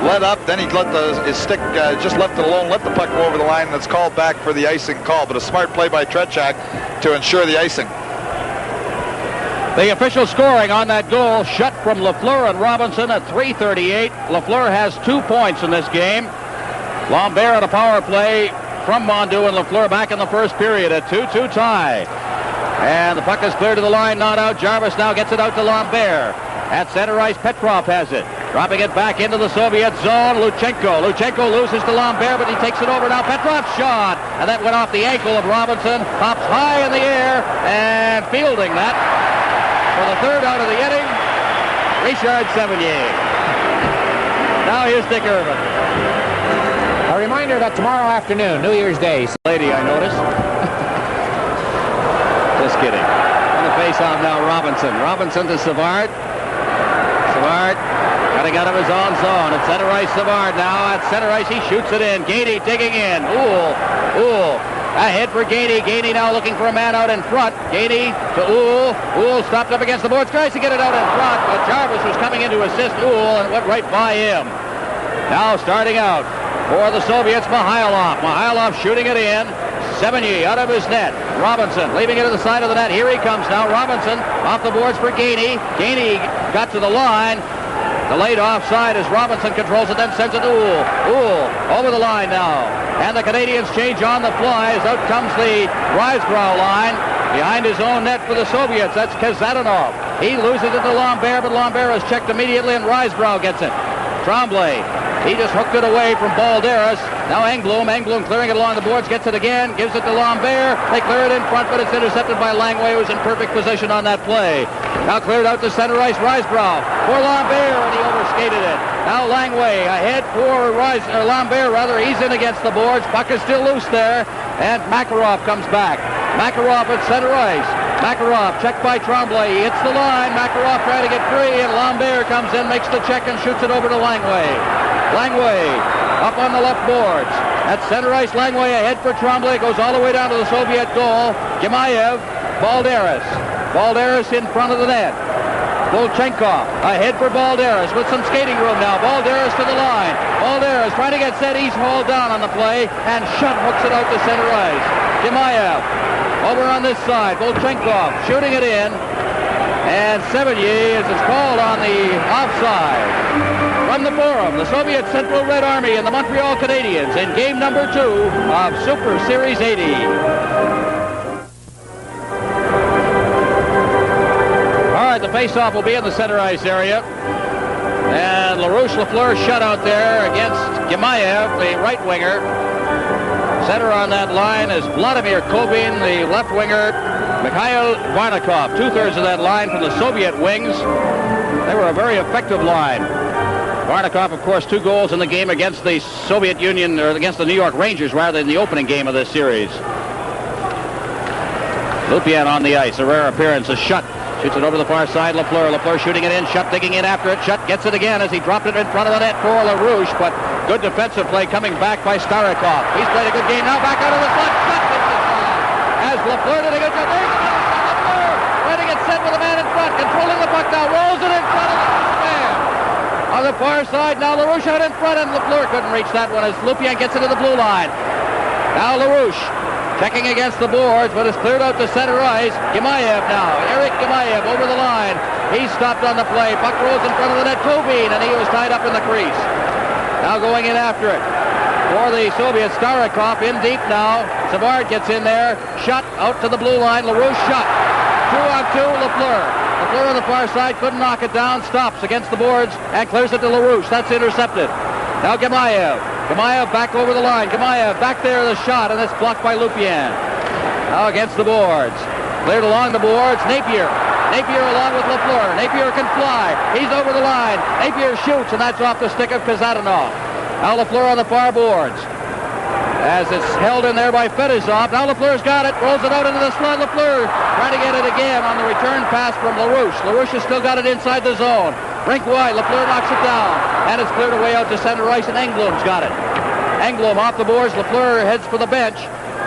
let up, then he let his stick, just left it alone, let the puck go over the line, and it's called back for the icing call. But a smart play by Tretiak to ensure the icing. The official scoring on that goal, Shutt from Lafleur and Robinson at 3:38. Lafleur has 2 points in this game. Lambert at a power play from Mondu, and Lafleur back in the first period, a 2-2 tie. And the puck is cleared to the line, not out. Jarvis now gets it out to Lambert. At center ice, Petrov has it. Dropping it back into the Soviet zone, Luchenko. Luchenko loses to Lambert, but he takes it over now. Petrov's shot, and that went off the ankle of Robinson. Pops high in the air, and fielding that for the third out of the inning, Richard Sevigny. Now here's Dick Irvin. A reminder that tomorrow afternoon, New Year's Day. Lady, I noticed. Just kidding. On the face-off now, Robinson. Robinson to Savard. Savard Cutting out of his own zone. At center ice, Savard now. At center ice, he shoots it in. Gainey digging in. Uhl. Ahead for Gainey. Gainey now looking for a man out in front. Gainey to Uhl. Uhl stopped up against the boards. Tries to get it out in front, but Jarvis was coming in to assist Uhl and went right by him. Now starting out for the Soviets, Mihailov. Mihailov shooting it in. Sevigny out of his net. Robinson leaving it to the side of the net. Here he comes now. Robinson off the boards for Gainey. Gainey got to the line. Delayed offside as Robinson controls it, then sends it to Uhl. Uhl over the line now. And the Canadiens change on the fly as out comes the Risebrow line. Behind his own net for the Soviets, that's Kazadanov. He loses it to Lambert, but Lambert is checked immediately and Risebrow gets it. Tremblay, he just hooked it away from Balderas. Now Engblom clearing it along the boards, gets it again, gives it to Lambert. They clear it in front, but it's intercepted by Langway, who's in perfect position on that play. Now cleared out to center ice, Risebrow for Lambert, and he overskated it. Now Langway ahead for Lambert, he's in against the boards. Puck is still loose there, and Makarov comes back. Makarov at center ice. Makarov checked by Tremblay. He hits the line. Makarov trying to get free, and Lambert comes in, makes the check, and shoots it over to Langway. Langway up on the left boards. At center ice, Langway ahead for Tremblay. Goes all the way down to the Soviet goal. Gemayev, Balderas. Balderas in front of the net. Volchenkov ahead for Balderas with some skating room now. Balderas to the line. Balderas trying to get set. He's hauled down on the play, and Shutt hooks it out to center ice. Gemayev over on this side. Volchenkov shooting it in. And Sevigny, as it's called on the offside. From the Forum, the Soviet Central Red Army and the Montreal Canadiens in game number 2 of Super Series 80. All right, the faceoff will be in the center ice area. And LaRouche Lafleur shut out there against Gemayev, the right winger. Center on that line is Vladimir Kobin, the left winger. Mikhail Varnakov, two-thirds of that line from the Soviet wings. They were a very effective line. Varnakov, of course, 2 goals in the game against the Soviet Union, or against the New York Rangers, rather, in the opening game of this series. Lupien on the ice, a rare appearance. A Shutt shoots it over the far side. Lafleur shooting it in. Shutt digging in after it. Shutt gets it again as he dropped it in front of the net for LaRouche, but good defensive play coming back by Starikov. He's played a good game now. Back out of the slot. Shutt hits the slot. As Lafleur did a good job. There's Lafleur trying to get set with a man in front, controlling the puck now. Rolls it in front of the man. On the far side, now LaRouche out in front, and Lafleur couldn't reach that one as Lupien gets it to the blue line. Now LaRouche checking against the boards, but it's cleared out to center ice. Gemayev now. Eric Gemayev over the line. He stopped on the play. Puck rolls in front of the net. Kobin, and he was tied up in the crease. Now going in after it. For the Soviets, Starikov in deep now. Savard gets in there. Shutt out to the blue line. LaRouche shot. 2-on-2, Lafleur. Lafleur on the far side couldn't knock it down. Stops against the boards and clears it to LaRouche. That's intercepted. Now Gemayev. Gemayev back over the line. Gemayev back there, the shot, and it's blocked by Lupien. Now against the boards. Cleared along the boards. Napier. Napier along with Lafleur. Napier can fly. He's over the line. Napier shoots, and that's off the stick of Kazadanov. Now Lafleur on the far boards. As it's held in there by Fedizov. Now Lafleur's got it. Rolls it out into the slot. Lafleur trying to get it again on the return pass from LaRouche. LaRouche has still got it inside the zone. Rink wide. Lafleur knocks it down. And it's cleared away out to center ice, and Engblom's got it. Engblom off the boards. Lafleur heads for the bench.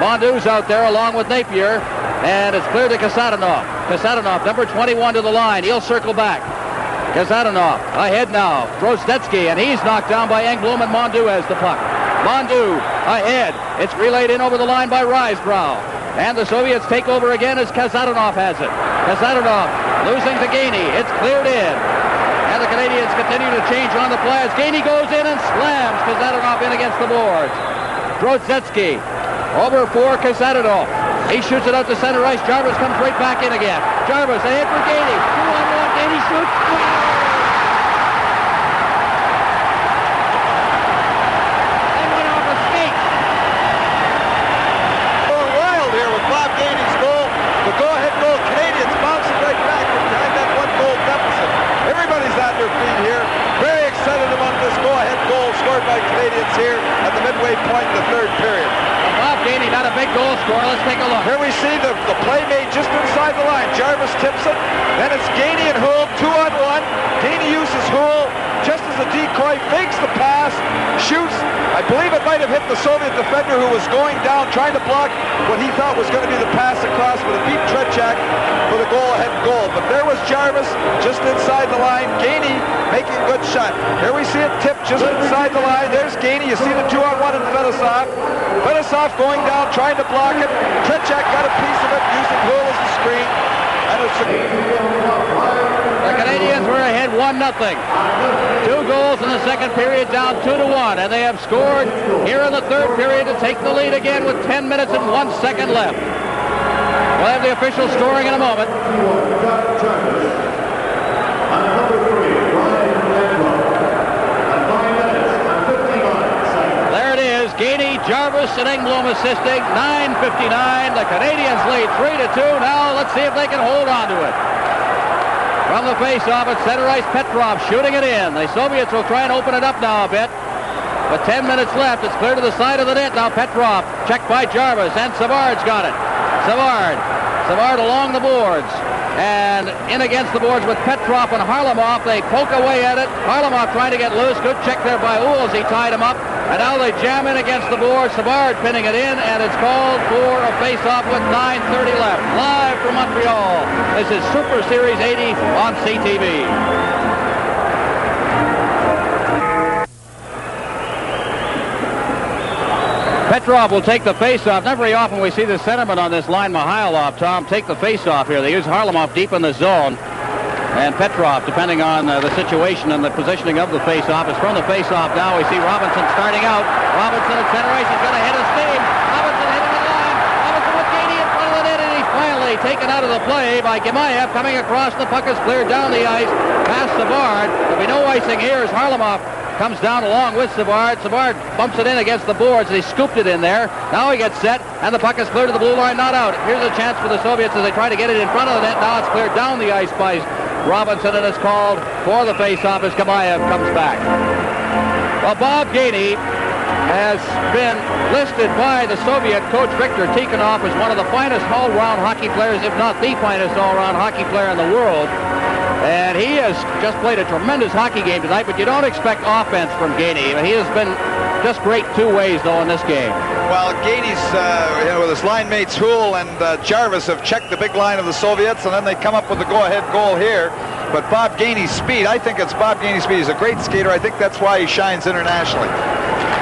Mondou's out there along with Napier. And it's cleared to Kasadanov. Kasadanov, number 21 to the line. He'll circle back. Kasadanov ahead now. Drozdetsky, and he's knocked down by Engblom, and Mondou has the puck. Mondou ahead. It's relayed in over the line by Risebrow. And the Soviets take over again as Kazadanov has it. Kazadanov losing to Gainey. It's cleared in. And the Canadiens continue to change on the play as Gainey goes in and slams Kazadanov in against the boards. Drozdetsky over for Kazadanov. He shoots it out to center ice. Jarvis comes right back in again. Jarvis ahead for Gainey. 2-on-1. Gainey shoots. By Canadiens here at the midway point in the third period. Bob Gainey, not a big goal scorer. Let's take a look. Here we see the play made just inside the line. Jarvis tips it. Then it's Gainey and Hull, 2-on-1. Gainey uses Hull just as as a decoy, fakes the pass, shoots. I believe it might have hit the Soviet defender who was going down, trying to block what he thought was going to be the pass across, but it beat Tretiak for the goal-ahead goal. But there was Jarvis just inside the line. Gainey making a good shot. Here we see it tip just inside the line. There's Gainey. You see the 2-on-1 in Fedosov. Fedosov going down, trying to block it. Tretiak got a piece of it, using Hull as the screen. And it's the Canadiens were ahead 1-0. 2 goals in the second period, down 2-1, and they have scored here in the third period to take the lead again with 10 minutes and 1 second left. We'll have the official scoring in a moment. There it is. Gainey, Jarvis, and Engblom assisting. 9:59. The Canadiens lead 3-2. Now let's see if they can hold on to it. From the face-off at center ice, Petrov shooting it in. The Soviets will try and open it up now a bit. But 10 minutes left. It's clear to the side of the net. Now Petrov checked by Jarvis, and Savard's got it. Savard along the boards. And in against the boards with Petrov and Harlamov. They poke away at it. Harlamov trying to get loose. Good check there by Uhl as he tied him up. And now they jam in against the board. Savard pinning it in, and it's called for a face-off with 9:30 left. Live from Montreal. This is Super Series 80 on CTV. Petrov will take the face-off. Not very often we see the centerman on this line, Mihailov, Tom, take the face-off here. They use Harlamov deep in the zone. And Petrov, depending on the situation and the positioning of the face-off, is from the face-off now. We see Robinson starting out. Robinson at center ice. He's going to hit a steam. Robinson hitting the line. Robinson with Gainey in front of the net, and he's finally taken out of the play by Gemayev. Coming across, the puck is cleared down the ice past Savard. There'll be no icing here as Harlamov comes down along with Savard. Savard bumps it in against the boards. He scooped it in there. Now he gets set, and the puck is cleared to the blue line, not out. Here's a chance for the Soviets as they try to get it in front of the net. Now it's cleared down the ice by Robinson, and it's called for the face-off as Gemayev comes back. Well, Bob Gainey has been listed by the Soviet coach Viktor Tikhonov as one of the finest all-round hockey players, if not the finest all-round hockey player in the world. And he has just played a tremendous hockey game tonight, but you don't expect offense from Gainey. He has been just great two ways, though, in this game. Well, Gainey's, with his line mates Hull and Jarvis have checked the big line of the Soviets, and then they come up with the go-ahead goal here. But Bob Gainey's speed, I think it's Bob Gainey's speed. He's a great skater. I think that's why he shines internationally.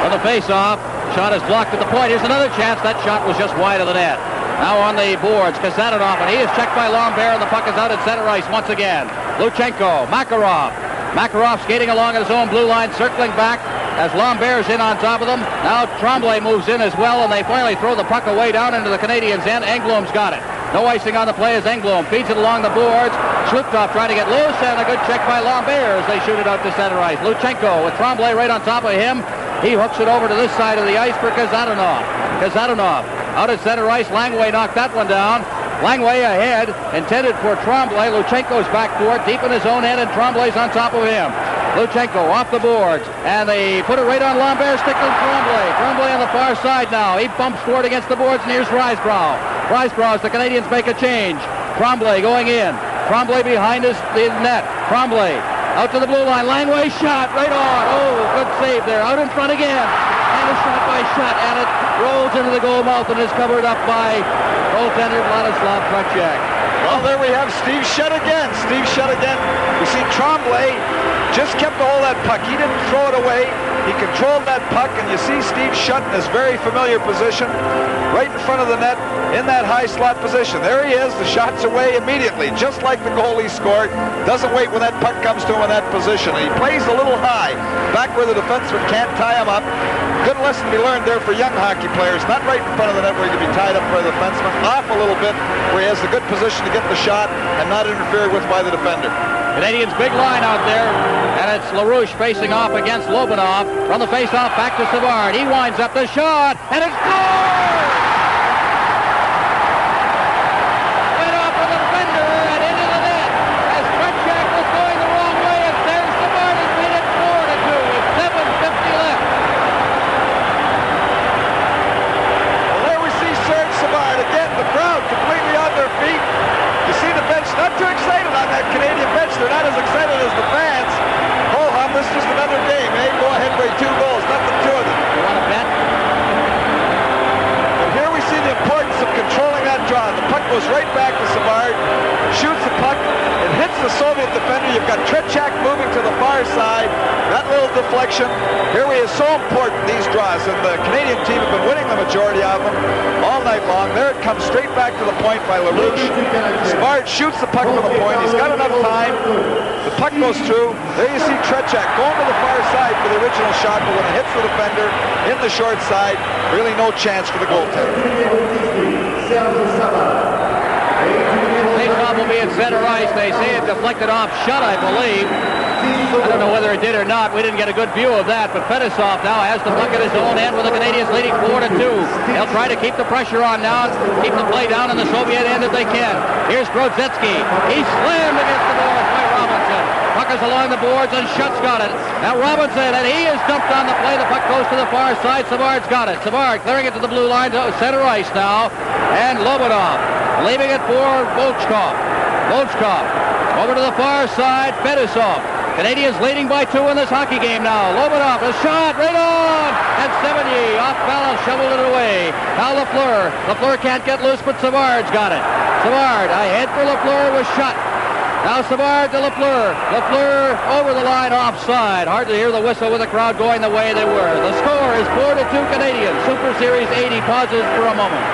On the face-off, shot is blocked at the point. Here's another chance. That shot was just wide of the net. Now on the boards, Kazatonov, and he is checked by Lambert, and the puck is out at center ice once again. Luchenko, Makarov. Makarov skating along his own blue line, circling back as Lambert's in on top of them. Now Tremblay moves in as well, and they finally throw the puck away down into the Canadiens' end. Engblom's got it. No icing on the play as Engblom feeds it along the boards. Schluptoff trying to get loose, and a good check by Lambert as they shoot it out to center ice. Luchenko with Tremblay right on top of him. He hooks it over to this side of the ice for Kazatonov. Kazatonov out at center ice. Langway knocked that one down. Langway ahead, intended for Tremblay. Luchenko's back for it, deep in his own end, and Tremblay's on top of him. Luchenko off the boards, and they put it right on Lambert, sticking Tremblay. Tremblay on the far side now. He bumps forward against the boards, and here's Risebrough. Risebrough as the Canadiens make a change. Tremblay going in. Tremblay behind the net. Tremblay out to the blue line. Langway shot right on. Oh, good save there. Out in front again. And a shot by Shutt, and it rolls into the goal mouth and is covered up by goaltender Vladislav Tretiak. Well, there we have Steve Shutt again. Steve Shutt again. You see Tremblay just kept a hold of that puck. He didn't throw it away. He controlled that puck, and you see Steve Shutt in his very familiar position, right in front of the net, in that high slot position. There he is. The shot's away immediately, just like the goal he scored. Doesn't wait when that puck comes to him in that position. And he plays a little high, back where the defenseman can't tie him up. Good lesson to be learned there for young hockey players. Not right in front of the net where he can be tied up by the defenseman. Off a little bit where he has a good position to get the shot and not interfered with by the defender. Canadiens' big line out there, and it's LaRouche facing off against Lobanov. From the face-off, back to Savard. He winds up the shot, and it's goal! Went off of the defender and into the net as Tretiak was going the wrong way, and there's Savard has made it 4-2 with 7:50 left. Well, there we see Serge Savard again. The crowd completely on their feet. You see the bench not too excited on that Canadian bench. They're not as excited as the fans. Oh, this is just another Soviet defender. You've got Tretiak moving to the far side. That little deflection. Here is so important, these draws. And the Canadian team have been winning the majority of them all night long. There it comes straight back to the point by LaRouche. Savard shoots the puck from the point. He's got enough time. The puck goes through. There you see Tretiak going to the far side for the original shot, but when it hits the defender in the short side, really no chance for the goaltender. Face-off will be at center ice. They say it deflected off shut, I believe. I don't know whether it did or not. We didn't get a good view of that, but Fedosov now has the puck at his own end with the Canadiens leading 4-2. They'll try to keep the pressure on now, keep the play down in the Soviet end if they can. Here's Grodzetsky. He's slammed against the boards by Robinson. Puck is along the boards, and Schutt's got it. Now Robinson, and he is dumped on the play. The puck goes to the far side. Savard's got it. Savard clearing it to the blue line, to center ice now, and Lobanov leaving it for Volchkov. Volchkov over to the far side. Fedosov. Canadians leading by 2 in this hockey game now. Lobanov, a shot right on, and Sevigny off balance, shoveled it away. Now Lafleur. Lafleur can't get loose, but Savard's got it. Savard, ahead for Lafleur, was shot. Now Savard to Lafleur. Lafleur over the line, offside. Hard to hear the whistle with the crowd going the way they were. The score is 4-2 Canadians. Super Series 80 pauses for a moment.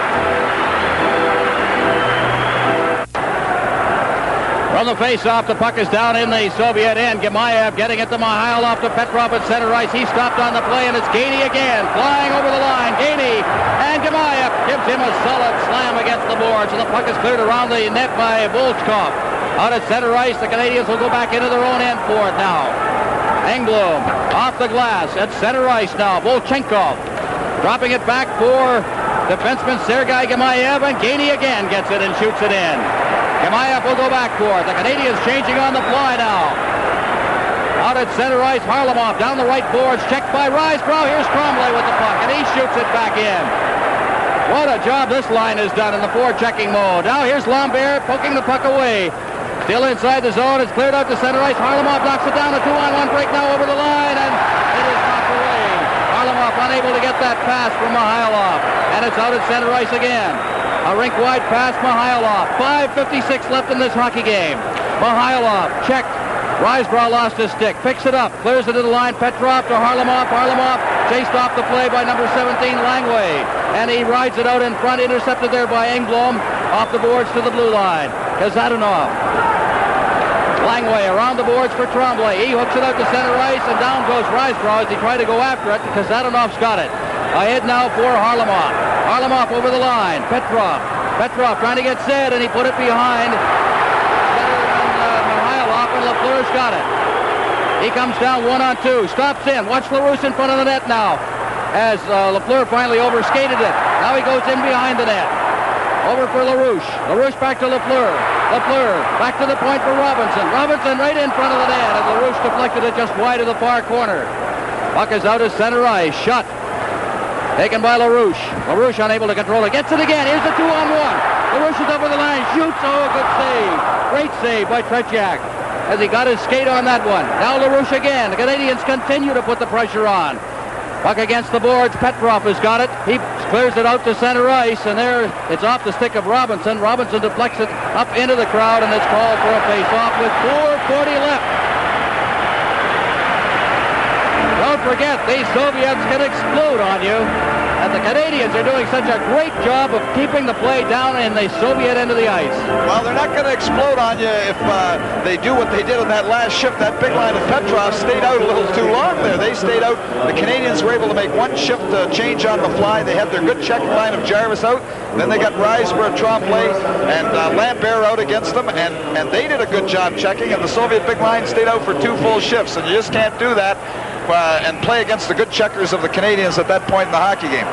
From the face-off, the puck is down in the Soviet end. Gemayev getting it to Mihailov, to Petrov at center ice. He stopped on the play, and it's Gainey again, flying over the line. Gainey, and Gemayev gives him a solid slam against the boards, and the puck is cleared around the net by Volchkov. Out at center ice, the Canadians will go back into their own end for it now. Engblom off the glass at center ice now. Volchenkov dropping it back for defenseman Sergei Gemayev, and Gainey again gets it and shoots it in. Gemayev will go back for it. The Canadians changing on the fly now. Out at center ice, Harlamov down the right boards, checked by Risebrough. Here's Trombley with the puck, and he shoots it back in. What a job this line has done in the forechecking mode. Now here's Lambert poking the puck away. Still inside the zone. It's cleared out to center ice. Harlamov knocks it down. A 2-on-1 break now over the line, and it is knocked away. Harlamov unable to get that pass from Mihailov, and it's out at center ice again. A rink-wide pass, Mihailov. 5:56 left in this hockey game. Mihailov checked. Risebrough lost his stick. Picks it up. Clears it to the line. Petrov to Harlamov. Harlamov chased off the play by number 17, Langway. And he rides it out in front. Intercepted there by Engblom. Off the boards to the blue line. Kazadanov. Langway around the boards for Trombley. He hooks it out to center ice, and down goes Risebrough as he tried to go after it. Kazadanov's got it. Ahead now for Harlamov. Harlamov over the line. Petrov. Petrov trying to get set, and he put it behind. Mihailov, and Lafleur's got it. He comes down 1-on-2. Stops in. Watch LaRouche in front of the net now, as Lafleur finally overskated it. Now he goes in behind the net. Over for LaRouche. LaRouche back to Lafleur. Lafleur back to the point for Robinson. Robinson right in front of the net, and LaRouche deflected it just wide of the far corner. Puck is out of center ice. Shot. Taken by LaRouche. LaRouche unable to control it. Gets it again. Here's the 2-on-1. LaRouche is over the line. Shoots. Oh, good save. Great save by Tretiak as he got his skate on that one. Now LaRouche again. The Canadians continue to put the pressure on. Puck against the boards. Petrov has got it. He clears it out to center ice, and there it's off the stick of Robinson. Robinson deflects it up into the crowd, and it's called for a face-off with 4:40 left. Don't forget, these Soviets can explode on you. And the Canadians are doing such a great job of keeping the play down in the Soviet end of the ice. Well, they're not going to explode on you if they do what they did on that last shift. That big line of Petrov stayed out a little too long there. They stayed out. The Canadians were able to make one shift change on the fly. They had their good checking line of Jarvis out. Then they got Risebrough, Trombley, and Lambert out against them, and they did a good job checking, and the Soviet big line stayed out for 2 full shifts, and you just can't do that and play against the good checkers of the Canadians at that point in the hockey game.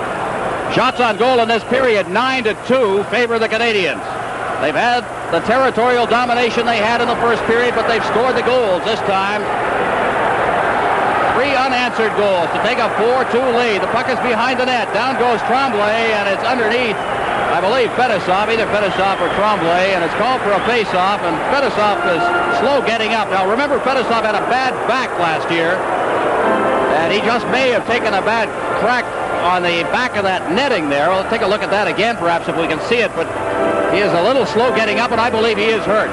Shots on goal in this period, 9-2, favor the Canadians. They've had the territorial domination they had in the first period, but they've scored the goals this time. 3 unanswered goals to take a 4-2 lead. The puck is behind the net. Down goes Trombley, and it's underneath, I believe, Fedosov, either Fedosov or Trombley, and it's called for a face-off, and Fedosov is slow getting up. Now, remember, Fedosov had a bad back last year, and he just may have taken a bad crack on the back of that netting there. We'll take a look at that again, perhaps, if we can see it, but he is a little slow getting up, and I believe he is hurt.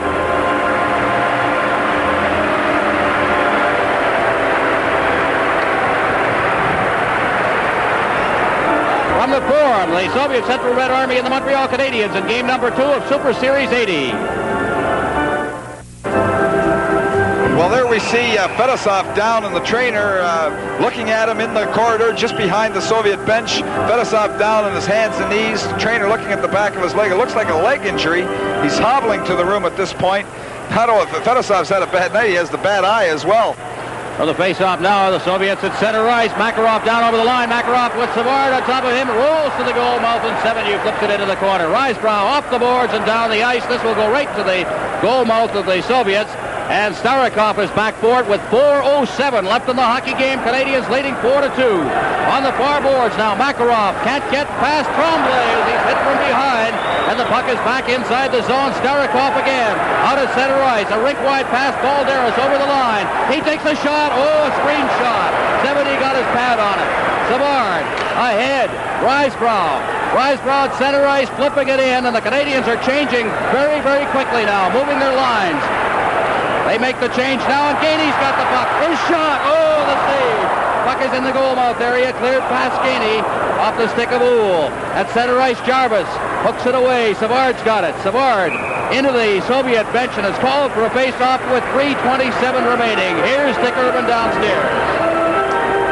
form the Soviet Central Red Army and the Montreal Canadiens in game number 2 of Super Series 80. Well, there we see Fedosov down, and the trainer looking at him in the corridor just behind the Soviet bench. Fedosov down on his hands and knees. The trainer looking at the back of his leg. It looks like a leg injury. He's hobbling to the room at this point. I don't know if Fedosov's had a bad night. He has the bad eye as well. For the face-off now, the Soviets at center ice. Makarov down over the line. Makarov with Savard on top of him. Rolls to the goal mouth, and 7U flips it into the corner. Risebrow off the boards and down the ice. This will go right to the goal mouth of the Soviets. And Starikov is back for it with 4:07 left in the hockey game. Canadiens leading 4-2. On the far boards now, Makarov can't get past Tremblay as he's hit from behind. And the puck is back inside the zone. Starikov again. Out at center ice. A rink-wide pass. Balderas over the line. He takes a shot. Oh, a screen shot. 70 got his pad on it. Savard ahead. Risebrow at center ice, flipping it in. And the Canadiens are changing very, very quickly now, moving their lines. They make the change now, and Gainey's got the puck. His shot. Oh, the save. Puck is in the goal mouth area. Cleared past Gainey off the stick of Uhl. At center ice, Jarvis hooks it away. Savard's got it. Savard into the Soviet bench and is called for a face-off with 3:27 remaining. Here's Dick Urban downstairs.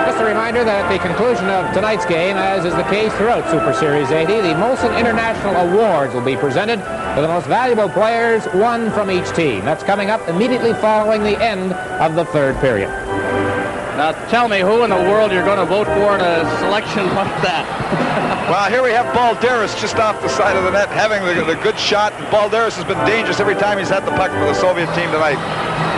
Just a reminder that at the conclusion of tonight's game, as is the case throughout Super Series 80, the Molson International Awards will be presented to the most valuable players, one from each team. That's coming up immediately following the end of the third period. Now tell me who in the world you're going to vote for in a selection like that. Well, here we have Balderas just off the side of the net having the good shot. And Balderas has been dangerous every time he's had the puck for the Soviet team tonight.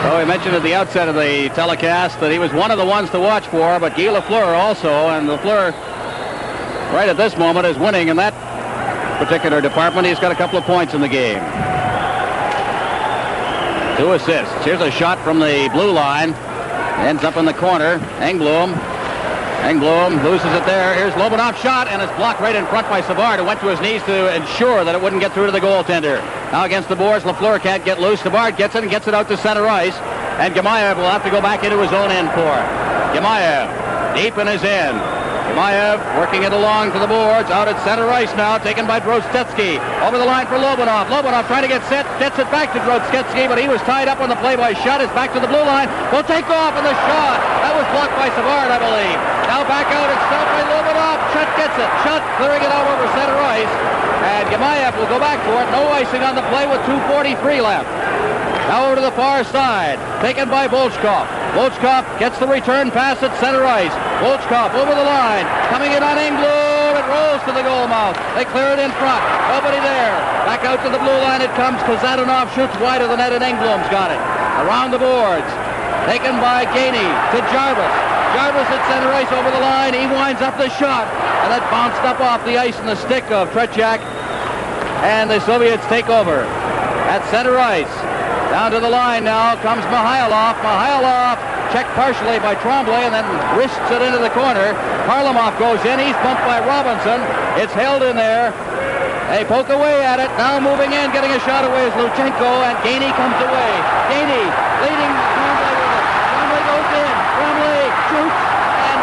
Well, we mentioned at the outset of the telecast that he was one of the ones to watch for, but Guy Lafleur also, and Lafleur right at this moment is winning in that particular department. He's got a couple of points in the game. 2 assists. Here's a shot from the blue line. Ends up in the corner. Engblom loses it there. Here's Lobanov shot, and it's blocked right in front by Savard, who went to his knees to ensure that it wouldn't get through to the goaltender. Now against the boards, Lafleur can't get loose. Savard gets it and gets it out to center ice, and Gemayev will have to go back into his own end for it. Gemayev deep in his end. Gemayev working it along to the boards, out at center ice now, taken by Drozdetsky. Over the line for Lobanov. Lobanov trying to get set, gets it back to Drozdetsky, but he was tied up on the play by Shutt. It's back to the blue line. Will take off, and the shot. That was blocked by Savard, I believe. Now back out, it's stopped by Lobanov. Shutt gets it. Shutt clearing it out over center ice. And Gemayev will go back for it. No icing on the play with 2:43 left. Now over to the far side, taken by Volchkov. Volchkov gets the return pass at center ice. Volchkov over the line, coming in on Engblom. It rolls to the goal mouth. They clear it in front. Nobody there. Back out to the blue line it comes. Kazadanov shoots wide of the net, and Engblom's got it. Around the boards, taken by Gainey to Jarvis. Jarvis at center ice over the line. He winds up the shot, and that bounced up off the ice in the stick of Tretiak. And the Soviets take over at center ice. Down to the line now comes Mihailov. Mihailov checked partially by Tremblay and then wrists it into the corner. Varlamov goes in. He's bumped by Robinson. It's held in there. They poke away at it. Now moving in, getting a shot away is Luchenko, and Gainey comes away. Gainey leading Tremblay with it. Tremblay goes in. Tremblay shoots, and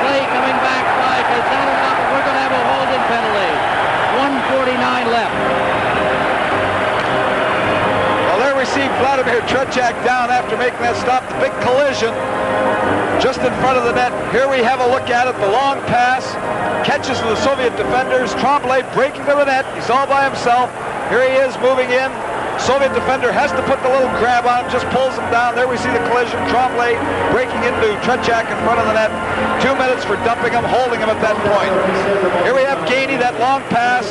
play coming back by Kazanov. We're going to have a holding penalty. 1:49 left. We see Vladimir Tretiak down after making that stop. The big collision just in front of the net. Here we have a look at it. The long pass catches the Soviet defenders. Tremblay breaking to the net. He's all by himself. Here he is moving in. Soviet defender has to put the little grab on him, just pulls him down. There we see the collision. Tremblay breaking into Tretiak in front of the net. 2 minutes for dumping him, holding him at that point. Here we have Gainey, that long pass.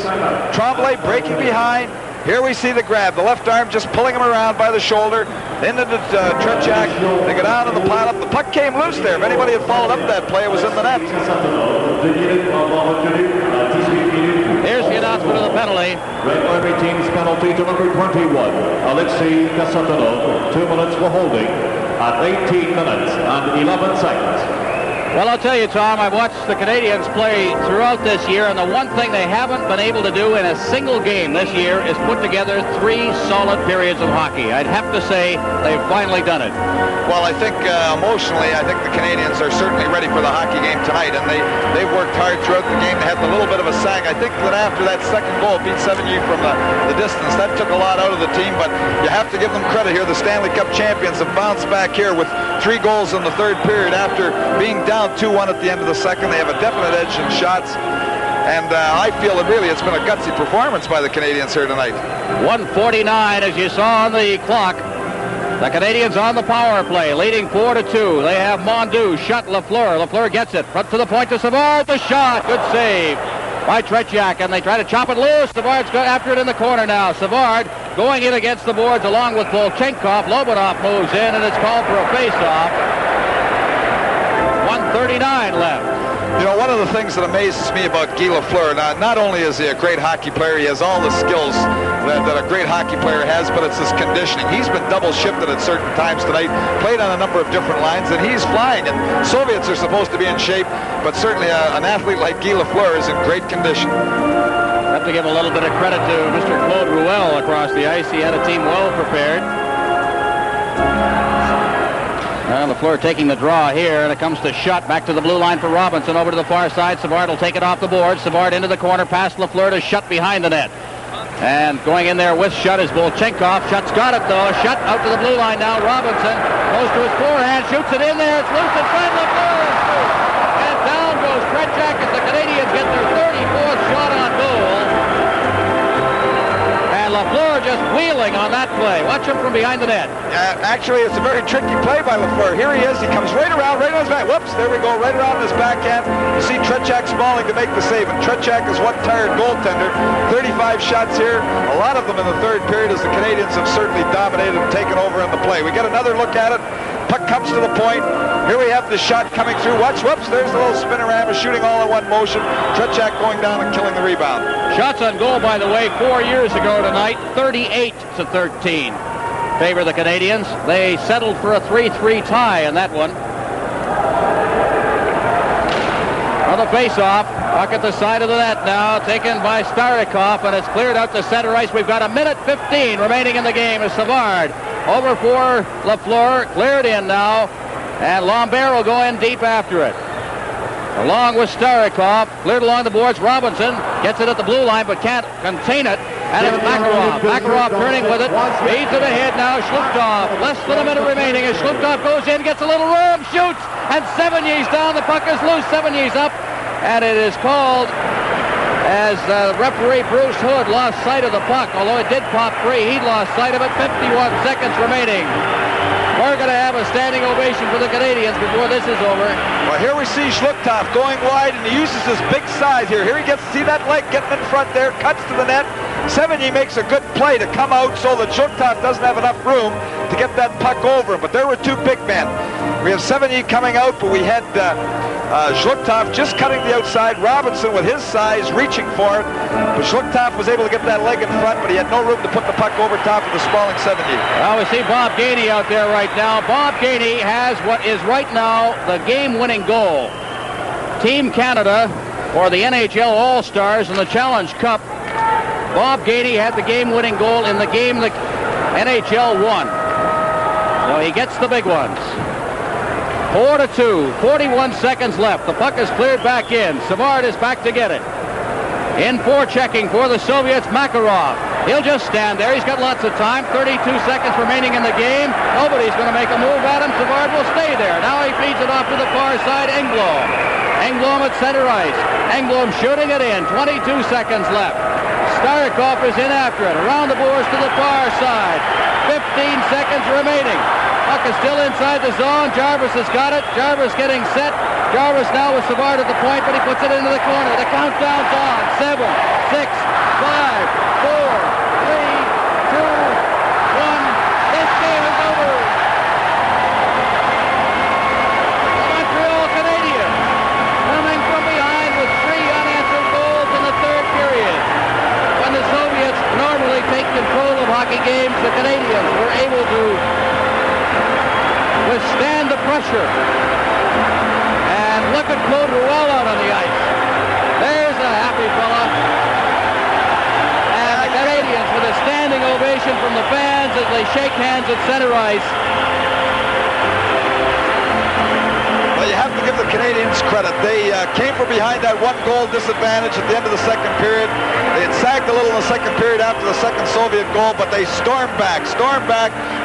Tremblay breaking behind. Here we see the grab. The left arm just pulling him around by the shoulder. Into Tretiak. They go down to the pile-up. The puck came loose there. If anybody had followed up that play, it was in the net. Here's the announcement of the penalty. Red Army team's penalty to number 21, Alexei Kasatonov. 2 minutes for holding at 18 minutes and 11 seconds. Well, I'll tell you, Tom, I've watched the Canadiens play throughout this year, and the one thing they haven't been able to do in a single game this year is put together 3 solid periods of hockey. I'd have to say they've finally done it. Well, I think emotionally, I think the Canadiens are certainly ready for the hockey game tonight, and they've worked hard throughout the game. They had a little bit of a sag. I think that after that second goal beat 7U from the distance, that took a lot out of the team, but you have to give them credit here. The Stanley Cup champions have bounced back here with 3 goals in the third period after being down 2-1 at the end of the second. They have a definite edge in shots, and I feel that really it's been a gutsy performance by the Canadiens here tonight. 1:49 as you saw on the clock. The Canadiens on the power play, leading 4-2. They have Mondu, shot Lafleur. Lafleur gets it, front to the point to Savard. The shot, good save by Tretiak, and they try to chop it loose. Savard's got after it in the corner now. Savard going in against the boards along with Volchenkov. Lobanov moves in, and it's called for a face-off. 1:39 left. You know, one of the things that amazes me about Guy Lafleur, not only is he a great hockey player, he has all the skills that a great hockey player has, but it's his conditioning. He's been double shifted at certain times tonight, played on a number of different lines, and he's flying. And Soviets are supposed to be in shape, but certainly an athlete like Guy Lafleur is in great condition. I have to give a little bit of credit to Mr. Claude Ruel across the ice. He had a team well prepared. Lafleur taking the draw here, and it comes to shot back to the blue line for Robinson over to the far side. Savard will take it off the board. Savard into the corner, past Lafleur to Shutt behind the net. And going in there with Shutt is Volchenkov. Shutt's got it though. Shutt out to the blue line now. Robinson goes to his forehand, shoots it in there. It's loose inside Lafleur. And down goes Tretiak as the Canadiens get their 34th shot on goal. And Lafleur just wheeling on that play. Watch him from behind the net. Actually, it's a very tricky play by Lafleur. Here he is. He comes right around, right on his back. Whoops, there we go, right around his backhand. You see Tretiak spalling to make the save, and Tretiak is one tired goaltender. 35 shots here, a lot of them in the third period, as the Canadiens have certainly dominated and taken over in the play. We get another look at it. Puck comes to the point. Here we have the shot coming through. Watch, whoops, there's the little spinorama, shooting all in one motion. Tretiak going down and killing the rebound. Shots on goal, by the way, 4 years ago tonight, 38-13. Favor the Canadiens. They settled for a 3-3 tie in that one. On the face-off, puck at the side of the net now, taken by Starikov, and it's cleared out to center ice. We've got 1:15 remaining in the game as Savard over for Lafleur, cleared in now, and Lambert will go in deep after it. Along with Starikov, cleared along the boards. Robinson gets it at the blue line, but can't contain it. And it's Makarov. Makarov turning with it. Feeds it ahead now. Shlupkov. Less than a minute remaining as Shlupkov goes in, gets a little room, shoots, and Sevigny's down. The puck is loose. Sevigny's up, and it is called as referee Bruce Hood lost sight of the puck. Although it did pop free, he lost sight of it. 51 seconds remaining. We're going to have a standing ovation for the Canadiens before this is over. Well, here we see Shlupkov going wide, and he uses his big size here. Here he gets, see that leg getting in front there, cuts to the net. Sevigny makes a good play to come out so that Shlupkov doesn't have enough room to get that puck over him. But there were 2 big men. We have Sevigny coming out, but we had Shlupkov just cutting the outside. Robinson with his size reaching for it. But Shlupkov was able to get that leg in front, but he had no room to put the puck over top of the sprawling Sevigny. Well, we see Bob Gainey out there right now. Bob Gainey has what is right now the game-winning goal. Team Canada, or the NHL All-Stars in the Challenge Cup, Bob Gainey had the game-winning goal in the game the NHL won. So he gets the big ones. 4-2, 41 seconds left. The puck is cleared back in. Savard is back to get it. In forechecking for the Soviets, Makarov. He'll just stand there. He's got lots of time. 32 seconds remaining in the game. Nobody's going to make a move at him. Savard will stay there. Now he feeds it off to the far side. Engblom. Engblom at center ice. Engblom shooting it in. 22 seconds left. Starikov is in after it. Around the boards to the far side. 15 seconds remaining. Puck is still inside the zone. Jarvis has got it. Jarvis getting set. Jarvis now with Savard at the point, but he puts it into the corner. The countdown's on. 7, 6, 5, 4, 3, 2, 1. This game is over. The Montreal Canadiens coming from behind with 3 unanswered goals in the third period. When the Soviets normally take control of hockey games, the Canadiens were able to withstand the pressure and look at Claude Rouel out on the ice. There's a happy fella. And the Canadiens with a standing ovation from the fans as they shake hands at center ice. Well, you have to give the Canadiens credit. They came from behind that 1-goal disadvantage at the end of the second period. They had sagged a little in the second period after the second Soviet goal, but they stormed back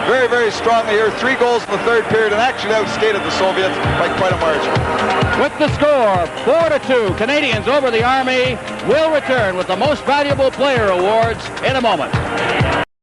very, very strongly here. 3 goals in the third period and actually outskated the Soviets by quite a margin. With the score, 4-2, Canadiens over the Army. Will return with the Most Valuable Player awards in a moment.